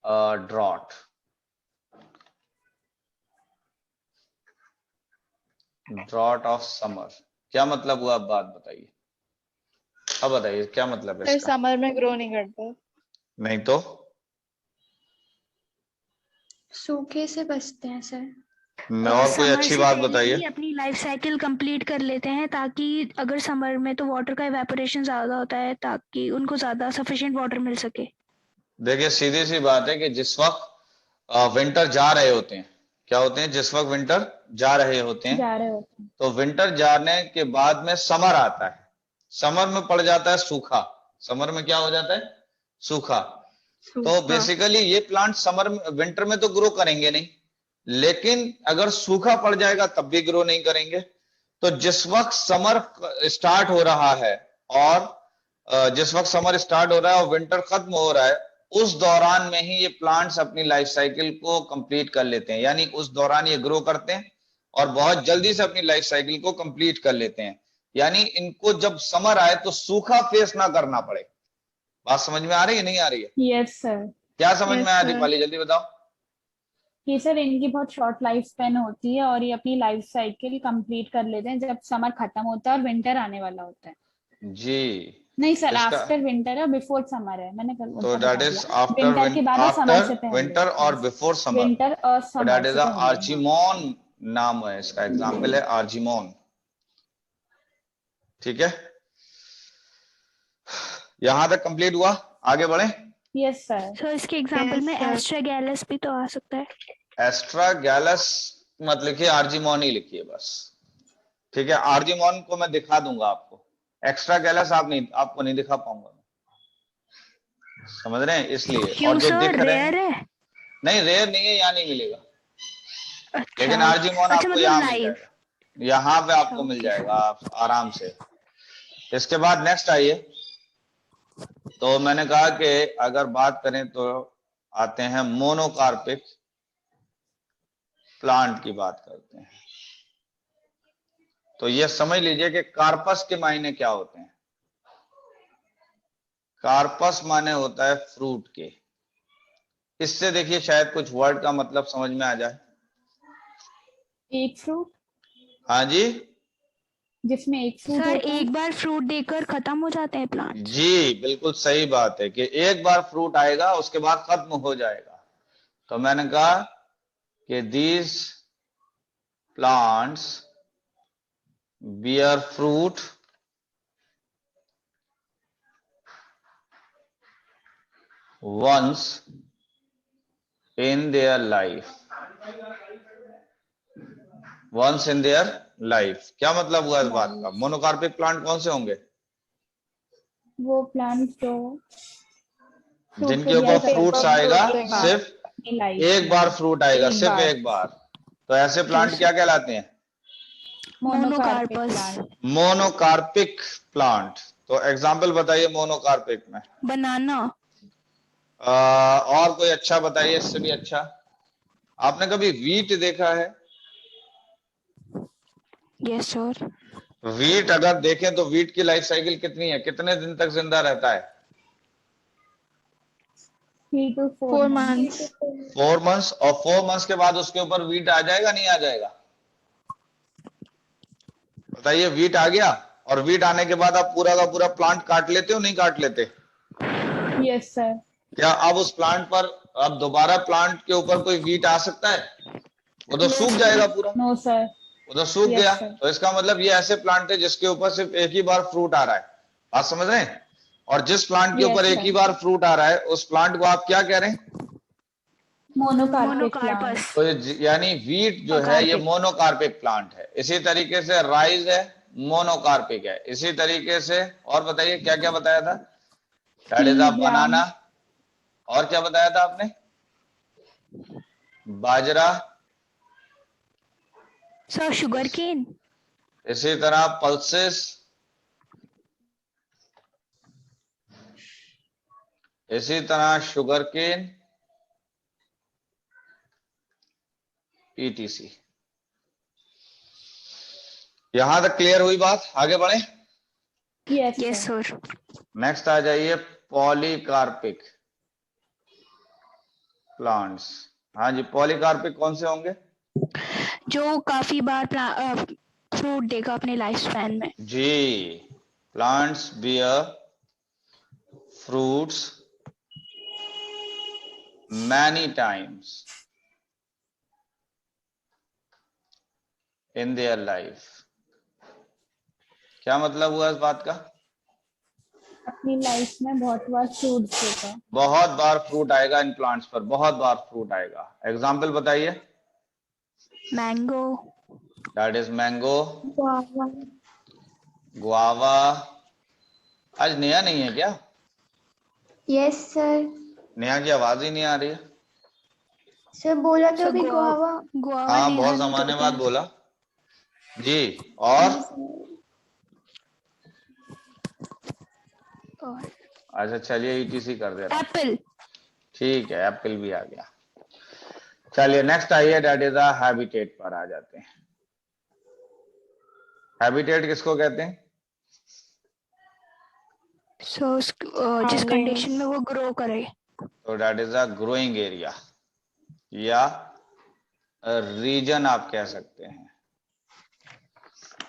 a drought. Drought of summer, क्या मतलब हुआ? अब बात बताइए, अब बताइए क्या मतलब है सर इसका? समर में ग्रो नहीं करते। नहीं तो? सूखे से बचते हैं सर। और कोई समर अच्छी से बात पहले बताइए। ही अपनी लाइफ साइकिल कंप्लीट कर लेते हैं, ताकि अगर समर में तो वाटर का इवेपोरेशन ज्यादा होता है, ताकि उनको ज्यादा सफिशिएंट वाटर मिल सके। देखिए सीधी सी बात है कि जिस वक्त विंटर जा रहे होते हैं, क्या होते हैं, जिस वक्त विंटर जा रहे होते हैं, जा रहे होते हैं। तो विंटर जाने के बाद में समर आता है। समर में पड़ जाता है सूखा। समर में क्या हो जाता है? सूखा। तो बेसिकली ये प्लांट समर में, विंटर में तो ग्रो करेंगे नहीं, लेकिन अगर सूखा पड़ जाएगा तब भी ग्रो नहीं करेंगे। तो जिस वक्त समर स्टार्ट हो रहा है और जिस वक्त समर स्टार्ट हो रहा है और विंटर खत्म हो रहा है, उस दौरान में ही ये प्लांट्स अपनी लाइफ साइकिल को कंप्लीट कर लेते हैं, यानी उस दौरान ये ग्रो करते हैं और बहुत जल्दी से अपनी लाइफ साइकिल को कंप्लीट कर लेते हैं। यानी इनको जब समर आए तो सूखा फेस ना करना पड़े। बात समझ में आ रही है नहीं आ रही है? Yes sir. क्या समझ में यस आया सर। दीपाली, जल्दी बताओ। कि सर इनकी बहुत शॉर्ट लाइफ स्पैन होती है और ये अपनी लाइफ साइकिल कंप्लीट कर लेते हैं जब समर खत्म होता है और विंटर आने वाला होता है। जी, नहीं सर, इसका आफ्टर विंटर है, बिफोर समर है, मैंने कल तो उल्टा बता दैट इज दिया। विंटर के बाद और समर से आफ्टर पहले। विंटर और यस, बिफोर समर। विंटर और तो समर दैट इज से पहले, हाँ। आर्चिमोन नाम है इसका, एग्जाम्पल है आर्चिमोन। ठीक है, यहां तक कंप्लीट हुआ, आगे बढ़े। Yes sir. सर इसके एग्जांपल Yes, में sir. एस्ट्रागैलस भी तो आ सकता है। एस्ट्रागैलस मत लिखिए, आर्जिमोन ही लिखिए बस। ठीक है, आर्जिमोन को मैं दिखा दूंगा आपको, एक्स्ट्रा गैलस आपको नहीं दिखा पाऊंगा, समझ रहे हैं, इसलिए। क्यों और जो सर, दिख रहे रेयर हैं, है? नहीं रेयर नहीं है, यहाँ नहीं मिलेगा, लेकिन अच्छा आर्जिमोन अच्छा, आपको मतलब यहाँ मिल लाइव। जाएगा, यहाँ पे अच्छा आपको मिल ओके। जाएगा आप आराम से। इसके बाद नेक्स्ट आइए। तो मैंने कहा कि अगर बात करें तो आते हैं मोनोकार्पिक प्लांट की बात करते हैं। तो ये समझ लीजिए कि कार्पस के मायने क्या होते हैं। कार्पस माने होता है फ्रूट के। इससे देखिए शायद कुछ वर्ड का मतलब समझ में आ जाए। एक फ्रूट, हाँ जी, जिसमें एक फ्रूट सर होता है। एक बार फ्रूट देकर खत्म हो जाते हैं प्लांट्स। जी बिल्कुल सही बात है कि एक बार फ्रूट आएगा उसके बाद खत्म हो जाएगा। तो मैंने कहा कि these plants bear fruit once in their life, once in their life। क्या मतलब हुआ इस बात का? मोनोकार्पिक प्लांट कौन से होंगे? वो प्लांट जो जिनके ऊपर फ्रूट्स आएगा सिर्फ एक बार फ्रूट आएगा, सिर्फ एक बार। तो ऐसे प्लांट क्या कहलाते हैं? मोनोकार्पस। Monocarpic plant. तो एग्जाम्पल बताइए मोनोकार्पिक में। बनाना। और कोई अच्छा बताइए, इससे भी अच्छा। आपने कभी वीट देखा है? Yes sir. वीट अगर देखें तो वीट की लाइफ साइकिल कितनी है? कितने दिन तक जिंदा रहता है? 3 to 4 4 months। months। 4 मंथ्स। और 4 मंथ्स के बाद उसके ऊपर वीट आ जाएगा, नहीं आ जाएगा? बताइए, वीट आ गया और वीट आने के बाद आप पूरा का पूरा प्लांट काट लेते हो, नहीं काट लेते? Yes sir. क्या अब उस प्लांट पर अब दोबारा प्लांट के ऊपर कोई वीट आ सकता है? वो तो सूख जाएगा पूरा, नो सर। वो तो सूख Yes, गया। sir। तो इसका मतलब ये ऐसे प्लांट है जिसके ऊपर सिर्फ एक ही बार फ्रूट आ रहा है। बात समझ रहे हैं? और जिस प्लांट के Yes, ऊपर एक sir। ही बार फ्रूट आ रहा है उस प्लांट को आप क्या कह रहे हैं? Monocarpic plant. तो यानी वीट जो है ये मोनोकार्पिक प्लांट है। इसी तरीके से राइस है, मोनोकार्पिक है। इसी तरीके से और बताइए क्या क्या बताया था? That is a banana. और क्या बताया था आपने? बाजरा। Sir sugar cane. इसी तरह पल्सेस। इसी तरह शुगर केन, ETC। यहां तक क्लियर हुई बात? आगे बढ़े। Yes sir. नेक्स्ट आ जाइए पॉलीकार्पिक प्लांट्स। हाँ जी, पॉलीकार्पिक कौन से होंगे? जो काफी बार फ्रूट देगा अपने लाइफ स्पैन में। जी, plants bear fruits many times in their life. क्या मतलब हुआ इस बात का? अपनी लाइफ में बहुत बार फ्रूट देगा। बहुत बार फ्रूट आएगा इन प्लांट्स पर, बहुत बार फ्रूट आएगा। एग्जाम्पल बताइए। Mango. That is mango. guava। Guava. आज नेहा नहीं है क्या? Yes sir. नेहा की आवाज ही नहीं आ रही है। सर बोला तो सर अभी guava। गुआवा हाँ, नेहा बहुत नहीं सामान्य करते बात हैं। बोला जी। और अच्छा चलिए ETC कर दे रहा हूं। एप्पल। ठीक है, एप्पल भी आ गया। चलिए नेक्स्ट आइए, दैट इज अ हैबिटेट पर आ जाते हैं। हैबिटेट किसको कहते हैं? सो जिस कंडीशन में वो ग्रो करे। तो that is a growing area या रीजन आप कह सकते हैं।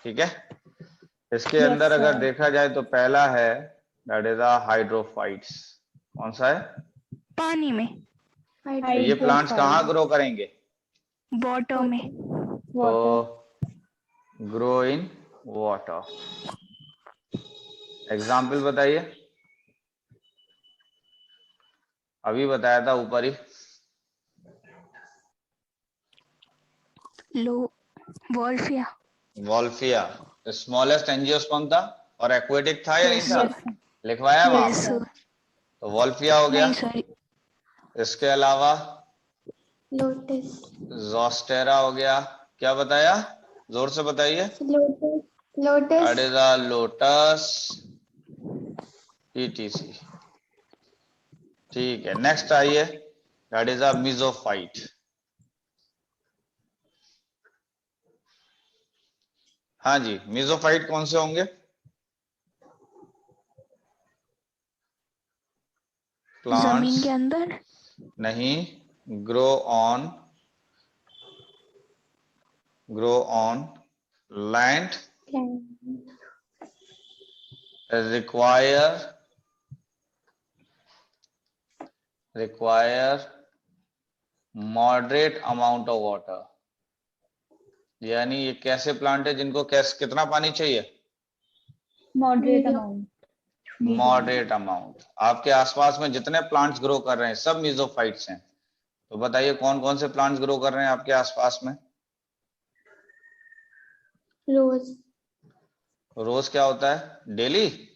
ठीक है। इसके Yes, अंदर अगर sir। देखा जाए तो पहला है दैट इज अ हाइड्रोफाइट्स। कौन सा है? पानी में। ये प्लांट्स कहाँ ग्रो करेंगे? वाटर में। तो ग्रो इन वाटर। एग्जाम्पल बताइए। अभी बताया था ऊपर ही। लो वॉल्फिया। वॉल्फिया। स्मॉलेस्ट एंजियोस्पर्म था और एक्वेटिक था या नहीं यस था? सर। लिखवाया वहां यस पे। सर। तो वॉल्फिया हो गया। नहीं सर। इसके अलावा लोटस। जोस्टेरा हो गया। क्या बताया? जोर से बताइए। Lotus. That is a lotus, ETC। ठीक है, नेक्स्ट आइए, दैट इज अ मिजोफाइट। हाँ जी, मिजोफाइट कौन से होंगे? प्लांट्स जमीन के अंदर। नहीं, grow on land, require moderate amount of water. यानी ये कैसे प्लांट है जिनको कितना पानी चाहिए? Moderate amount. Moderate amount. आपके आसपास में जितने प्लांट्स ग्रो कर रहे हैं सब मीजोफाइट्स हैं, तो बताइए कौन कौन से प्लांट्स ग्रो कर रहे हैं आपके आसपास में? रोज। रोज क्या होता है? डेली?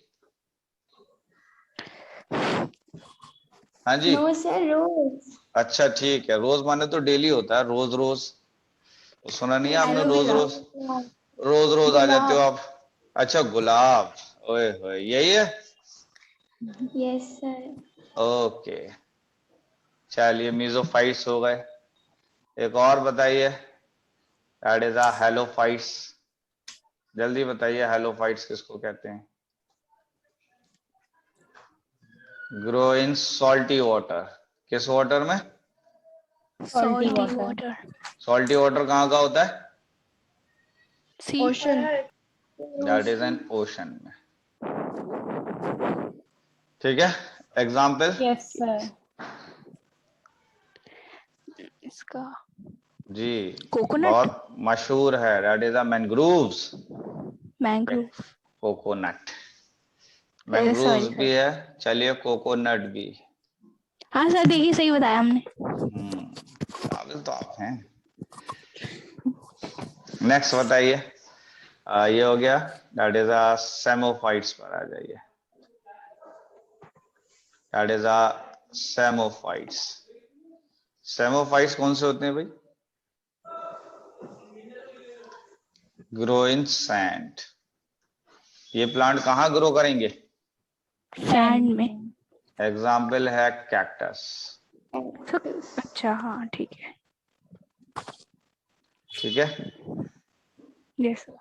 हाँ जी, नो सर, रोज। अच्छा ठीक है, रोज माने तो डेली होता है, रोज रोज तो सुना नहीं है आपने? रोज एलोवेरा। रोज रोज रोज आ जाते हो गुलाब। आप। अच्छा गुलाब, ओए होए यही है। Yes sir. ओके, चलिए मीजोफाइट्स हो गए। एक और बताइए, दैट इज अ हेलोफाइट्स। जल्दी बताइए हेलोफाइट्स किसको कहते हैं? Grow in salty water. किस वाटर में? Salty salty water. Water. Salty water कहाँ का होता है? Sea. Ocean. That is an ocean में। ठीक है, एग्जाम्पल? Yes, sir. इसका जी, कोकोनट। बहुत मशहूर है, that is a mangroves. Mangrove. Coconut, sorry mangroves भी सर। है, चलिए कोकोनट भी। हाँ सर, देखिए सही बताया हमने। काबिल तो आप हैं। नेक्स्ट बताइए, ये हो गया, दैट इज अ सेमोफाइट्स पर आ जाइए। दैट इज अ सेमोफाइट्स। सेमोफाइट्स कौन से होते हैं भाई? Grow in sand. ये प्लांट कहाँ ग्रो करेंगे? सैंड में। एग्जाम्पल है कैक्टस। अच्छा हाँ ठीक है। ठीक है, यस सर।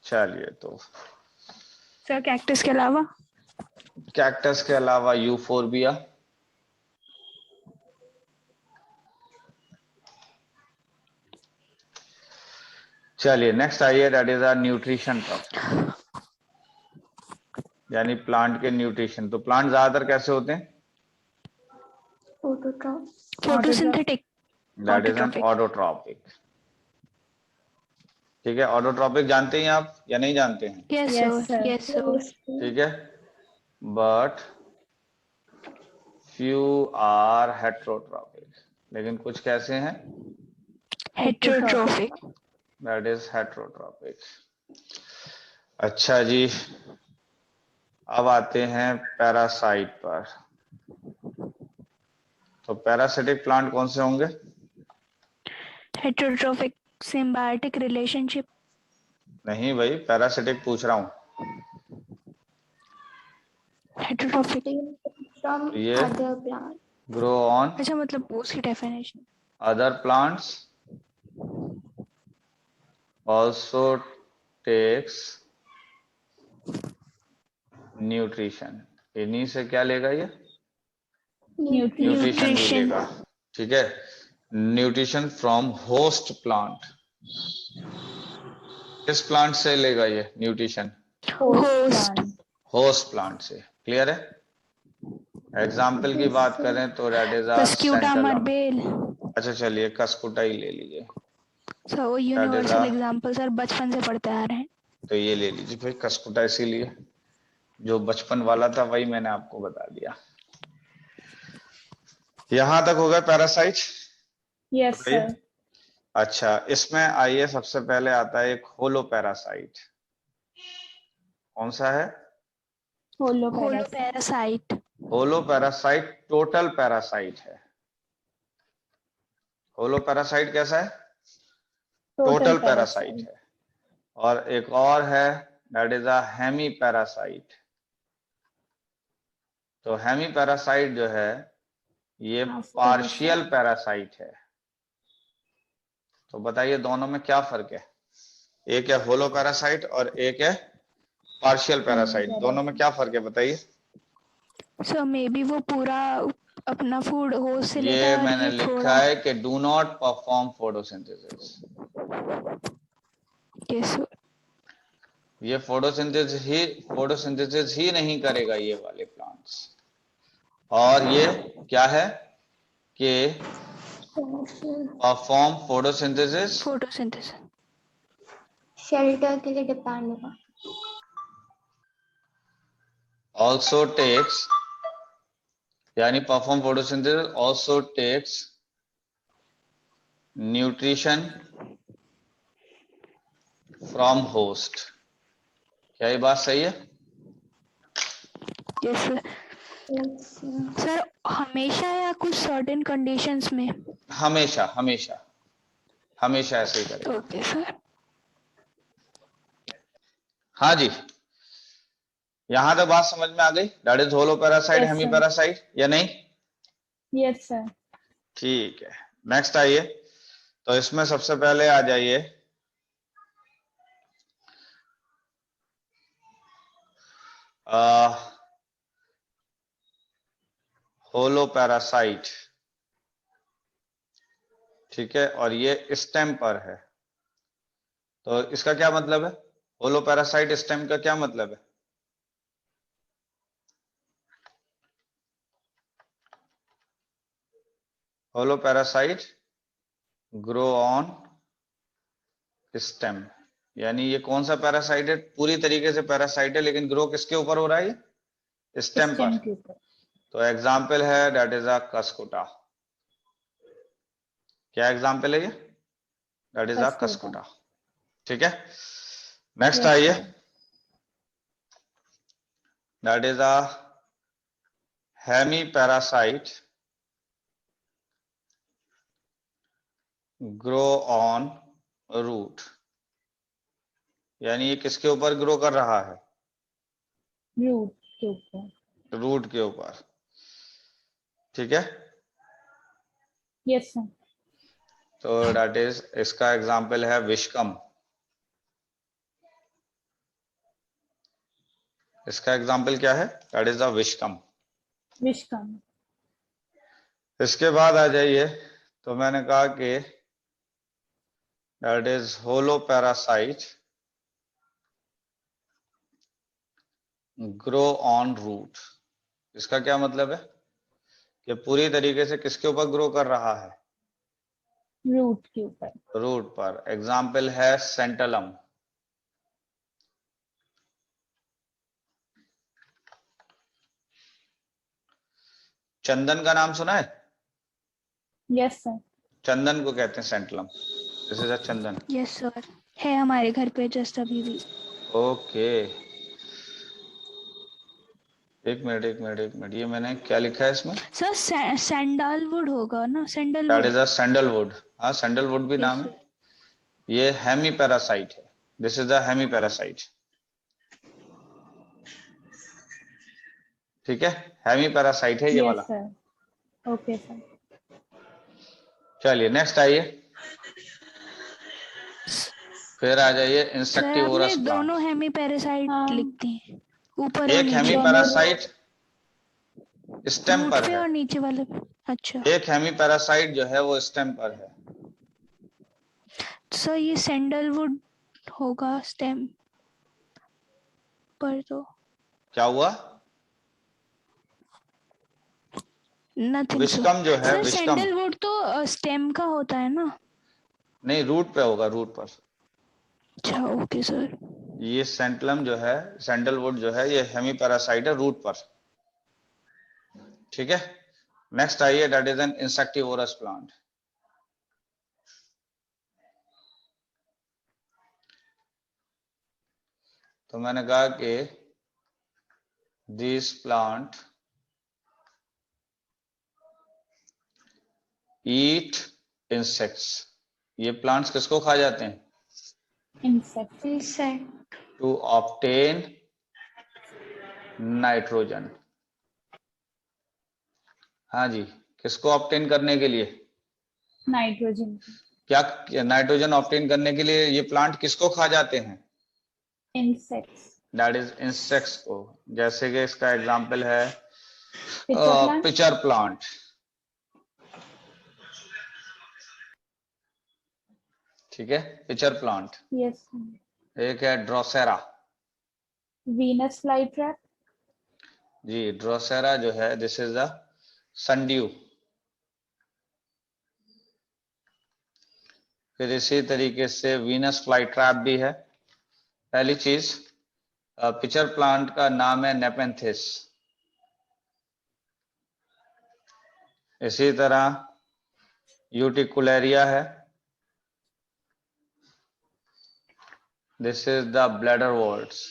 चलिए तो सर कैक्टस के अलावा? कैक्टस के अलावा यूफोरबिया। चलिए नेक्स्ट आइए, दैट इज अ न्यूट्रिशन पर, यानी प्लांट के न्यूट्रिशन। तो प्लांट ज्यादातर कैसे होते हैं? Phototroph. Photosynthetic. That is an autotrophic. Autotrophic. ठीक है, ऑटोट्रॉपिक जानते हैं आप या नहीं जानते हैं? Yes Yes, sir. sir. Yes sir. ठीक है, बट फ्यू आर हेट्रोट्रॉपिक, लेकिन कुछ कैसे हैं? हेट्रोट्रॉपिक। That is heterotrophic. अच्छा जी, अब आते हैं पैरासाइट पर। तो पैरासिटिक प्लांट कौन से होंगे? हेट्रोट्रॉपिक। Symbiotic relationship. नहीं भाई, पैरासिटिक पूछ रहा हूं। हेट्रोट्रॉपिक। फ्रॉम ये अदर प्लांट। ग्रो ऑन अच्छा मतलब उसकी definition. Other plants, also takes nutrition. इन्हीं से क्या लेगा ये? न्यूट्रिशन भी लेगा। ठीक है, न्यूट्रिशन फ्रॉम होस्ट प्लांट। किस प्लांट से लेगा ये न्यूट्रिशन? होस्ट। होस्ट प्लांट से। क्लियर है? एग्जाम्पल की बात करें तो दैट इज अ कस्क्यूटा सेंट्रलम। मरबेल। अच्छा चलिए कस्कुटा ही ले लीजिए। सर वो that is universal a, example sir, बचपन से पढ़ते आ रहे हैं। तो ये ले लीजिए भाई कस्कुटा, इसीलिए जो बचपन वाला था वही मैंने आपको बता दिया। यहां तक हो गया पैरासाइट। Yes, sir. अच्छा, इसमें आइए, सबसे पहले आता है एक होलो पैरासाइट। कौन सा है? होलो पैरासाइट। होलो पैरासाइट टोटल पैरासाइट है। होलो पैरासाइट कैसा है? टोटल पैरासाइट है। और एक और है, that is a hemiparasite. तो हेमी पैरासाइट जो है ये पार्शियल पैरासाइट है। तो बताइए दोनों में क्या फर्क है? एक है होलो पैरासाइट और एक है पार्शियल पैरासाइट, दोनों में क्या फर्क है बताइए? सर मे बी वो पूरा अपना फूड होस्ट से लेता ये है और मैंने ये लिखा थोड़ा। है कि do not perform photosynthesis. Yes. ये फोटोसिंथेसिस ही नहीं करेगा ये वाले प्लांट्स। और ये क्या है कि परफॉर्म फोटोसिंथेसिस फोटोसिंथेसिस। शेल्टर के लिए डिपेंड होगा। ऑल्सो टेक्स, यानी perform photosynthesis also takes nutrition from host. क्या ये बात सही है? Yes sir. Yes, sir. Sir हमेशा या कुछ सर्टेन कंडीशंस में? हमेशा हमेशा हमेशा ऐसे ही करें। Okay sir. हाँ जी, यहां तक बात समझ में आ गई? That is holoparasite, Yes, hemi sir. Parasite या नहीं? Yes, sir. ठीक है, नेक्स्ट आइए। तो इसमें सबसे पहले आ जाइए होलो पैरासाइट, ठीक है, और ये स्टेम पर है। तो इसका क्या मतलब है? होलो पैरासाइट स्टेम का क्या मतलब है? होलो पैरासाइट ग्रो ऑन स्टेम, यानी ये कौन सा पैरासाइट है? पूरी तरीके से पैरासाइट है, लेकिन ग्रो किसके ऊपर हो रहा है? ये स्टेम पर। Stem के ऊपर. तो एग्जाम्पल है दैट इज अ कस्कुटा। क्या एग्जाम्पल है ये? That is a Cuscuta. Cuscuta. ठीक है, नेक्स्ट Yes, आइए। sir. That is a hemiparasite grow on root, यानी ये किसके ऊपर ग्रो कर रहा है? Root के ऊपर. रूट के ऊपर। ठीक है, Yes, sir. तो दैट इज, इसका एग्जाम्पल है विश्कम। इसका एग्जाम्पल क्या है? That is a viscum. Vishkam. इसके बाद आ जाइए, तो मैंने कहा कि that is holoparasite grow on root. इसका क्या मतलब है? कि पूरी तरीके से किसके ऊपर ग्रो कर रहा है? Root के ऊपर. रूट पर। एग्जाम्पल है सेंटलम। चंदन का नाम सुना है? Yes, sir. चंदन को कहते हैं santalum. This is a chandan. Yes sir, है हमारे घर पे जस्ट अभी भी। ओके, एक मिनट एक मिनट एक मिनट, ये मैंने क्या लिखा है इसमें? सर सैंडलवुड होगा ना? That sandalwood. Is a sandalwood. हाँ, सैंडलवुड भी नाम यस है। सर। ये हेमी पैरासाइट है। This is a hemiparasite. ठीक है, हेमी पैरासाइट है ये Yes, वाला। sir. Okay, sir. चलिए नेक्स्ट आइए, फिर आ जाइए सर इंसेक्टिवोरस आपने प्लांट। दोनों हेमी पैरासाइट हाँ. लिखते हैं, ऊपर और एक हेमी नीचे? पैरासाइट स्टेम रूट पर पे है, और नीचे वाले पे। अच्छा एक हेमी पैरासाइट जो है वो स्टेम पर है। सर, ये सैंडलवुड होगा स्टेम पर तो? क्या हुआ? Nothing sir. विश्कम जो है, सर विश्कम सैंडलवुड तो स्टेम का होता है ना? नहीं, रूट पे होगा, रूट पर। अच्छा ओके सर। ये सेंटलम जो है, सैंडलवुड जो है, ये हेमी पैरासाइट है रूट पर। ठीक है, नेक्स्ट आइए, that is an insectivorous plant. तो मैंने कहा कि दिस प्लांट ईट इंसेक्ट्स। ये प्लांट्स किसको खा जाते हैं? Insect. Insect. To obtain nitrogen. हाँ जी, किसको ऑब्टेन करने के लिए? Nitrogen. क्या नाइट्रोजन ऑब्टेन करने के लिए ये प्लांट किसको खा जाते हैं? Insects. दैट इज इंसेक्ट्स को। जैसे कि इसका एग्जांपल है Pitcher plant. Pitcher plant. ठीक है, पिचर प्लांट। Yes, sir. एक है ड्रोसेरा। Venus flytrap. जी, ड्रोसेरा जो है, दिस इज द सनड्यू। फिर इसी तरीके से वीनस फ्लाई ट्रैप भी है। पहली चीज, पिचर प्लांट का नाम है नेपेंथिस। इसी तरह यूटिकुलेरिया है, this is the bladder vaults.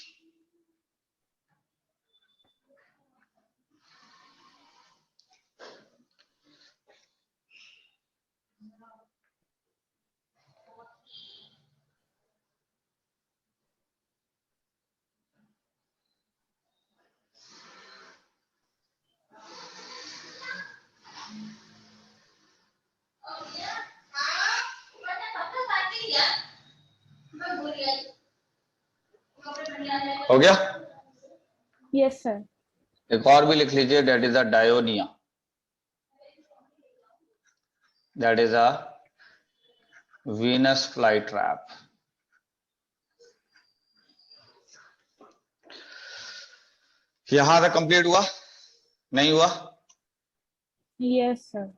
हो गया? Yes sir. एक और भी लिख लीजिए, that is a Dionaea, that is a Venus fly trap. यहां तक कंप्लीट हुआ? नहीं हुआ? Yes sir.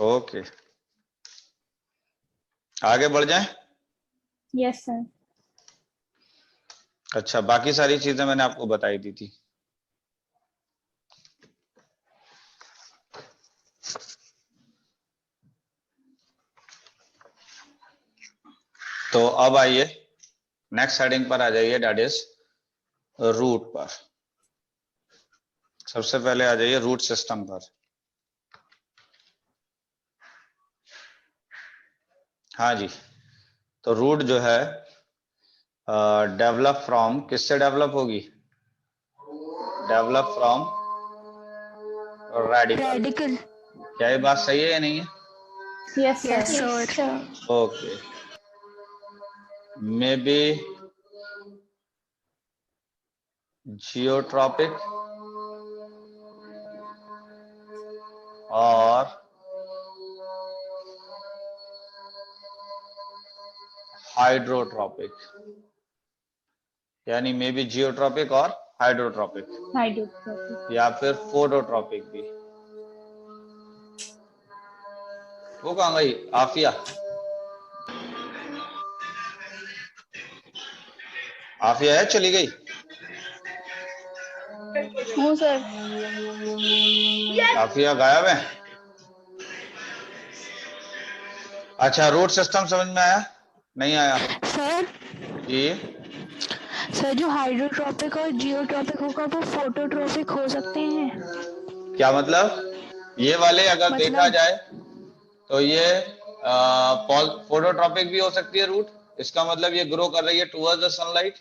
ओके, आगे बढ़ जाएं। Yes sir. अच्छा, बाकी सारी चीजें मैंने आपको बताई दी थी। तो अब आइए नेक्स्ट हेडिंग पर आ जाइए, दैट इज रूट पर। सबसे पहले आ जाइए रूट सिस्टम पर। हाँ जी, तो रूट जो है डेवलप फ्रॉम, किससे डेवलप होगी? Develop from radical. रेडिकल। क्या ये बात सही है या नहीं है? Yes yes sir. Yes, sir. sir. Okay, may be geotropic और हाइड्रोट्रॉपिक, यानी मे बी जियोट्रॉपिक और हाइड्रोट्रॉपिक, हाइड्रोट्रॉपिक। या फिर फोटोट्रॉपिक भी। वो कहाँ गई आफिया? आफिया है, चली गई? हूँ सर। आफिया गायब है? अच्छा, रूट सिस्टम समझ में आया? नहीं आया? सर जी, सर जो हाइड्रोट्रॉपिक और जियोट्रॉपिक होगा वो फोटोट्रॉपिक हो सकते हैं। क्या मतलब? ये वाले अगर देखा मतलब जाए तो ये फोटोट्रॉपिक भी हो सकती है रूट। इसका मतलब ये ग्रो कर रही है टुवर्ड्स द सनलाइट।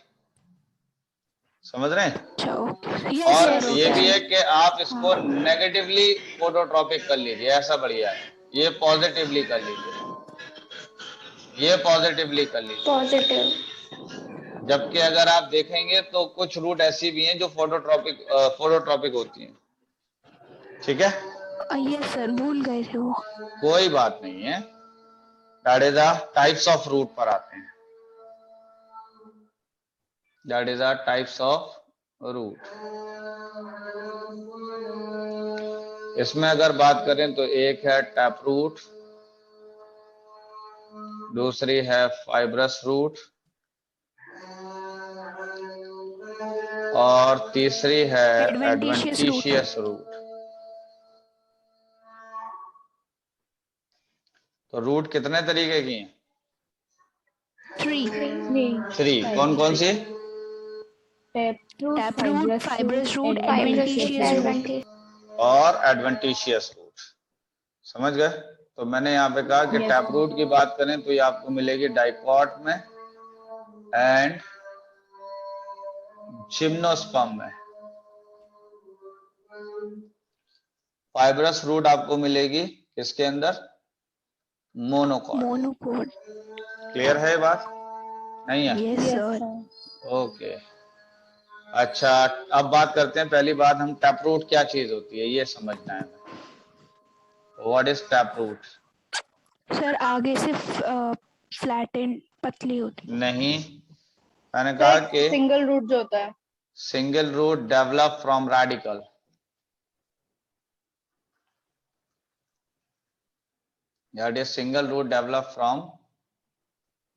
समझ रहे हैं? अच्छा ओके। यस और सर ये ओके भी सर। है कि आप इसको नेगेटिवली फोटोट्रॉपिक कर लीजिए, ऐसा बढ़िया है। ये पॉजिटिवली कर लीजिए, ये पॉजिटिवली कर लीजिए। Positive. जबकि अगर आप देखेंगे तो कुछ रूट ऐसी भी हैं जो फोटोट्रॉपिक होती हैं। ठीक है, यस सर भूल गए थे वो। कोई बात नहीं है। That is the types of root पर आते हैं। That is the types of root. इसमें अगर बात करें तो एक है टैप रूट, दूसरी है फाइब्रस रूट, और तीसरी है एडवेंटिशियस रूट। Adventitious root. तो रूट कितने तरीके की हैं? 3। 3। कौन कौन सी? Tap root, tap root, fibrous fibrous root, root, Fibrous root, adventitious root. adventitious. और एडवेंटिशियस रूट। समझ गए? तो मैंने यहाँ पे कहा कि Yes, टैप sir. रूट की बात करें तो ये आपको मिलेगी डाइकॉट में एंड जिम्नोस्पर्म में। फाइब्रस रूट आपको मिलेगी किसके अंदर? मोनोकॉट। मोनोकोट। क्लियर है ये बात? नहीं है? Yes Yes, sir. sir. Okay, अच्छा, अब बात करते हैं। पहली बात, हम टैप रूट क्या चीज होती है ये समझना है हमें। What is tap root? Sir आगे से फ्लैट एंड पतली होती। नहीं, मैंने सर कहा एक कि सिंगल रूट जो होता है। Single root develop from radicle. That is single root develop from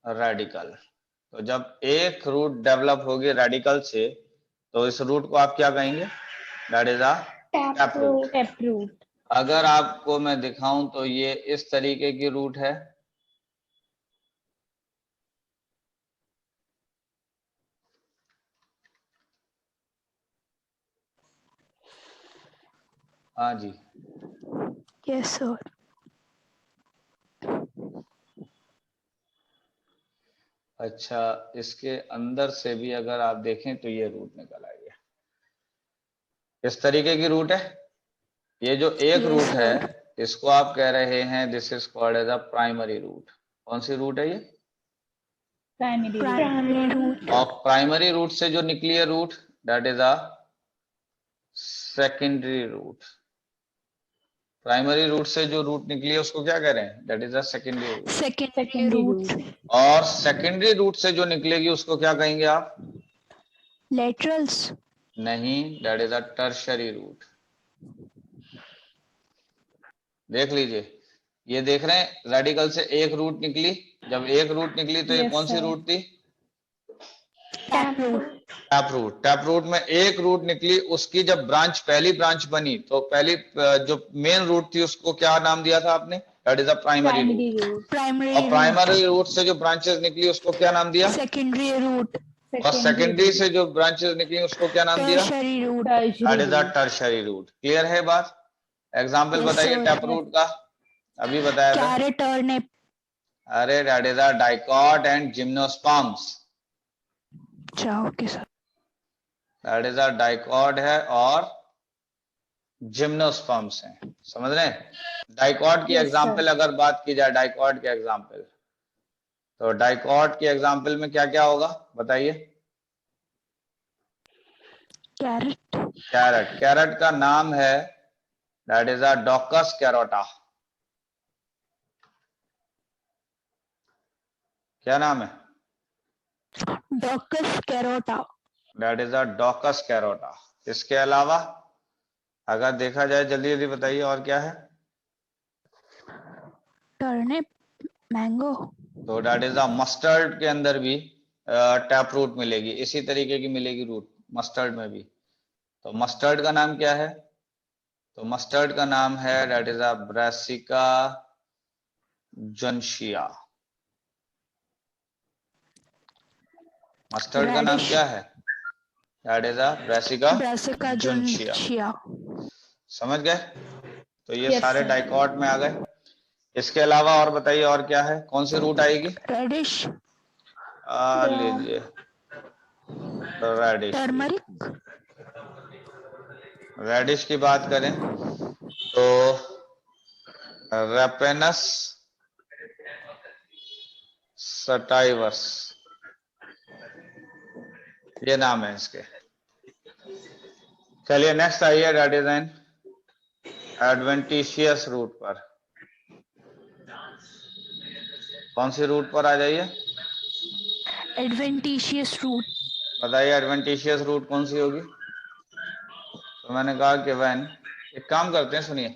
radicle. तो जब एक रूट डेवलप होगी रेडिकल से, तो इस रूट को आप क्या कहेंगे? That is a tap root. Tap root. अगर आपको मैं दिखाऊं तो ये इस तरीके की रूट है, हाँ जी। Yes sir. अच्छा, इसके अंदर से भी अगर आप देखें तो ये रूट निकल आई है, इस तरीके की रूट है। ये जो एक Yes, रूट है sir. इसको आप कह रहे हैं this is called as a primary root. कौन सी रूट है ये? Primary root. Primary root. और प्राइमरी रूट से जो निकली है root, that is a secondary root. Primary root से जो रूट निकली है उसको क्या कह रहे हैं? That is a secondary root. Secondary secondary root. Root. और सेकेंडरी रूट से जो निकलेगी उसको क्या कहेंगे आप? Laterals. नहीं, that is a tertiary root. देख लीजिए, ये देख रहे हैं रेडिकल से एक रूट निकली। जब एक रूट निकली तो ये Yes, कौन सी sir. रूट थी? Tap root. Tap root. Tap root में एक रूट निकली, उसकी जब ब्रांच पहली ब्रांच बनी तो पहली जो मेन रूट थी उसको क्या नाम दिया था आपने? That is a primary primary root. Root. Primary और root. प्राइमरी रूट से जो ब्रांचेस निकली उसको क्या नाम दिया? Secondary root. और सेकेंडरी से जो ब्रांचेस निकली उसको क्या नाम दिया? Tertiary root. That tertiary is a root. Tertiary root. Clear है बात? एग्जाम्पल Yes, बताइए sir. टैप रूट का, अभी बताया था। Carrot turnip. अरे that is a dicot and gymnosperms. अच्छा, okay sir. That is a dicot है और जिम्नोस्पर्म्स हैं। समझ रहे हैं? डाइकॉट की Yes, एग्जाम्पल sir. अगर बात की जाए, डाइकॉट के एग्जाम्पल, तो डाइकॉट के एग्जाम्पल में क्या क्या होगा बताइए? Carrot. कैरेट। कैरेट का नाम है that is a daucus carota. क्या नाम है? Docus carota. That is a daucus carota. इसके अलावा अगर देखा जाए, जल्दी जल्दी बताइए और क्या है? Turnip. Mango. तो दैट इज अ मस्टर्ड के अंदर भी टैप रूट मिलेगी, इसी तरीके की मिलेगी रूट मस्टर्ड में भी। तो मस्टर्ड का नाम क्या है? तो मस्टर्ड का नाम है that is a brassica juncea. Mustard का नाम Radish. क्या है? That is a brassica Brassica juncea. johnsia. समझ गए? तो ये Yes, सारे sir. डाइकॉट में आ गए। इसके अलावा और बताइए और क्या है, कौन सी रूट आएगी? Radish. लीजिए रेडिश। Turmeric. रेडिश की बात करें तो रेपेनस सटाइवस, ये नाम है इसके। चलिए नेक्स्ट आइए, that is an adventitious root पर। कौन सी रूट पर आ जाइए? Adventitious root. बताइए एडवेंटिशियस रूट कौन सी होगी? तो मैंने कहा कि व्हेन, एक काम करते हैं, सुनिए,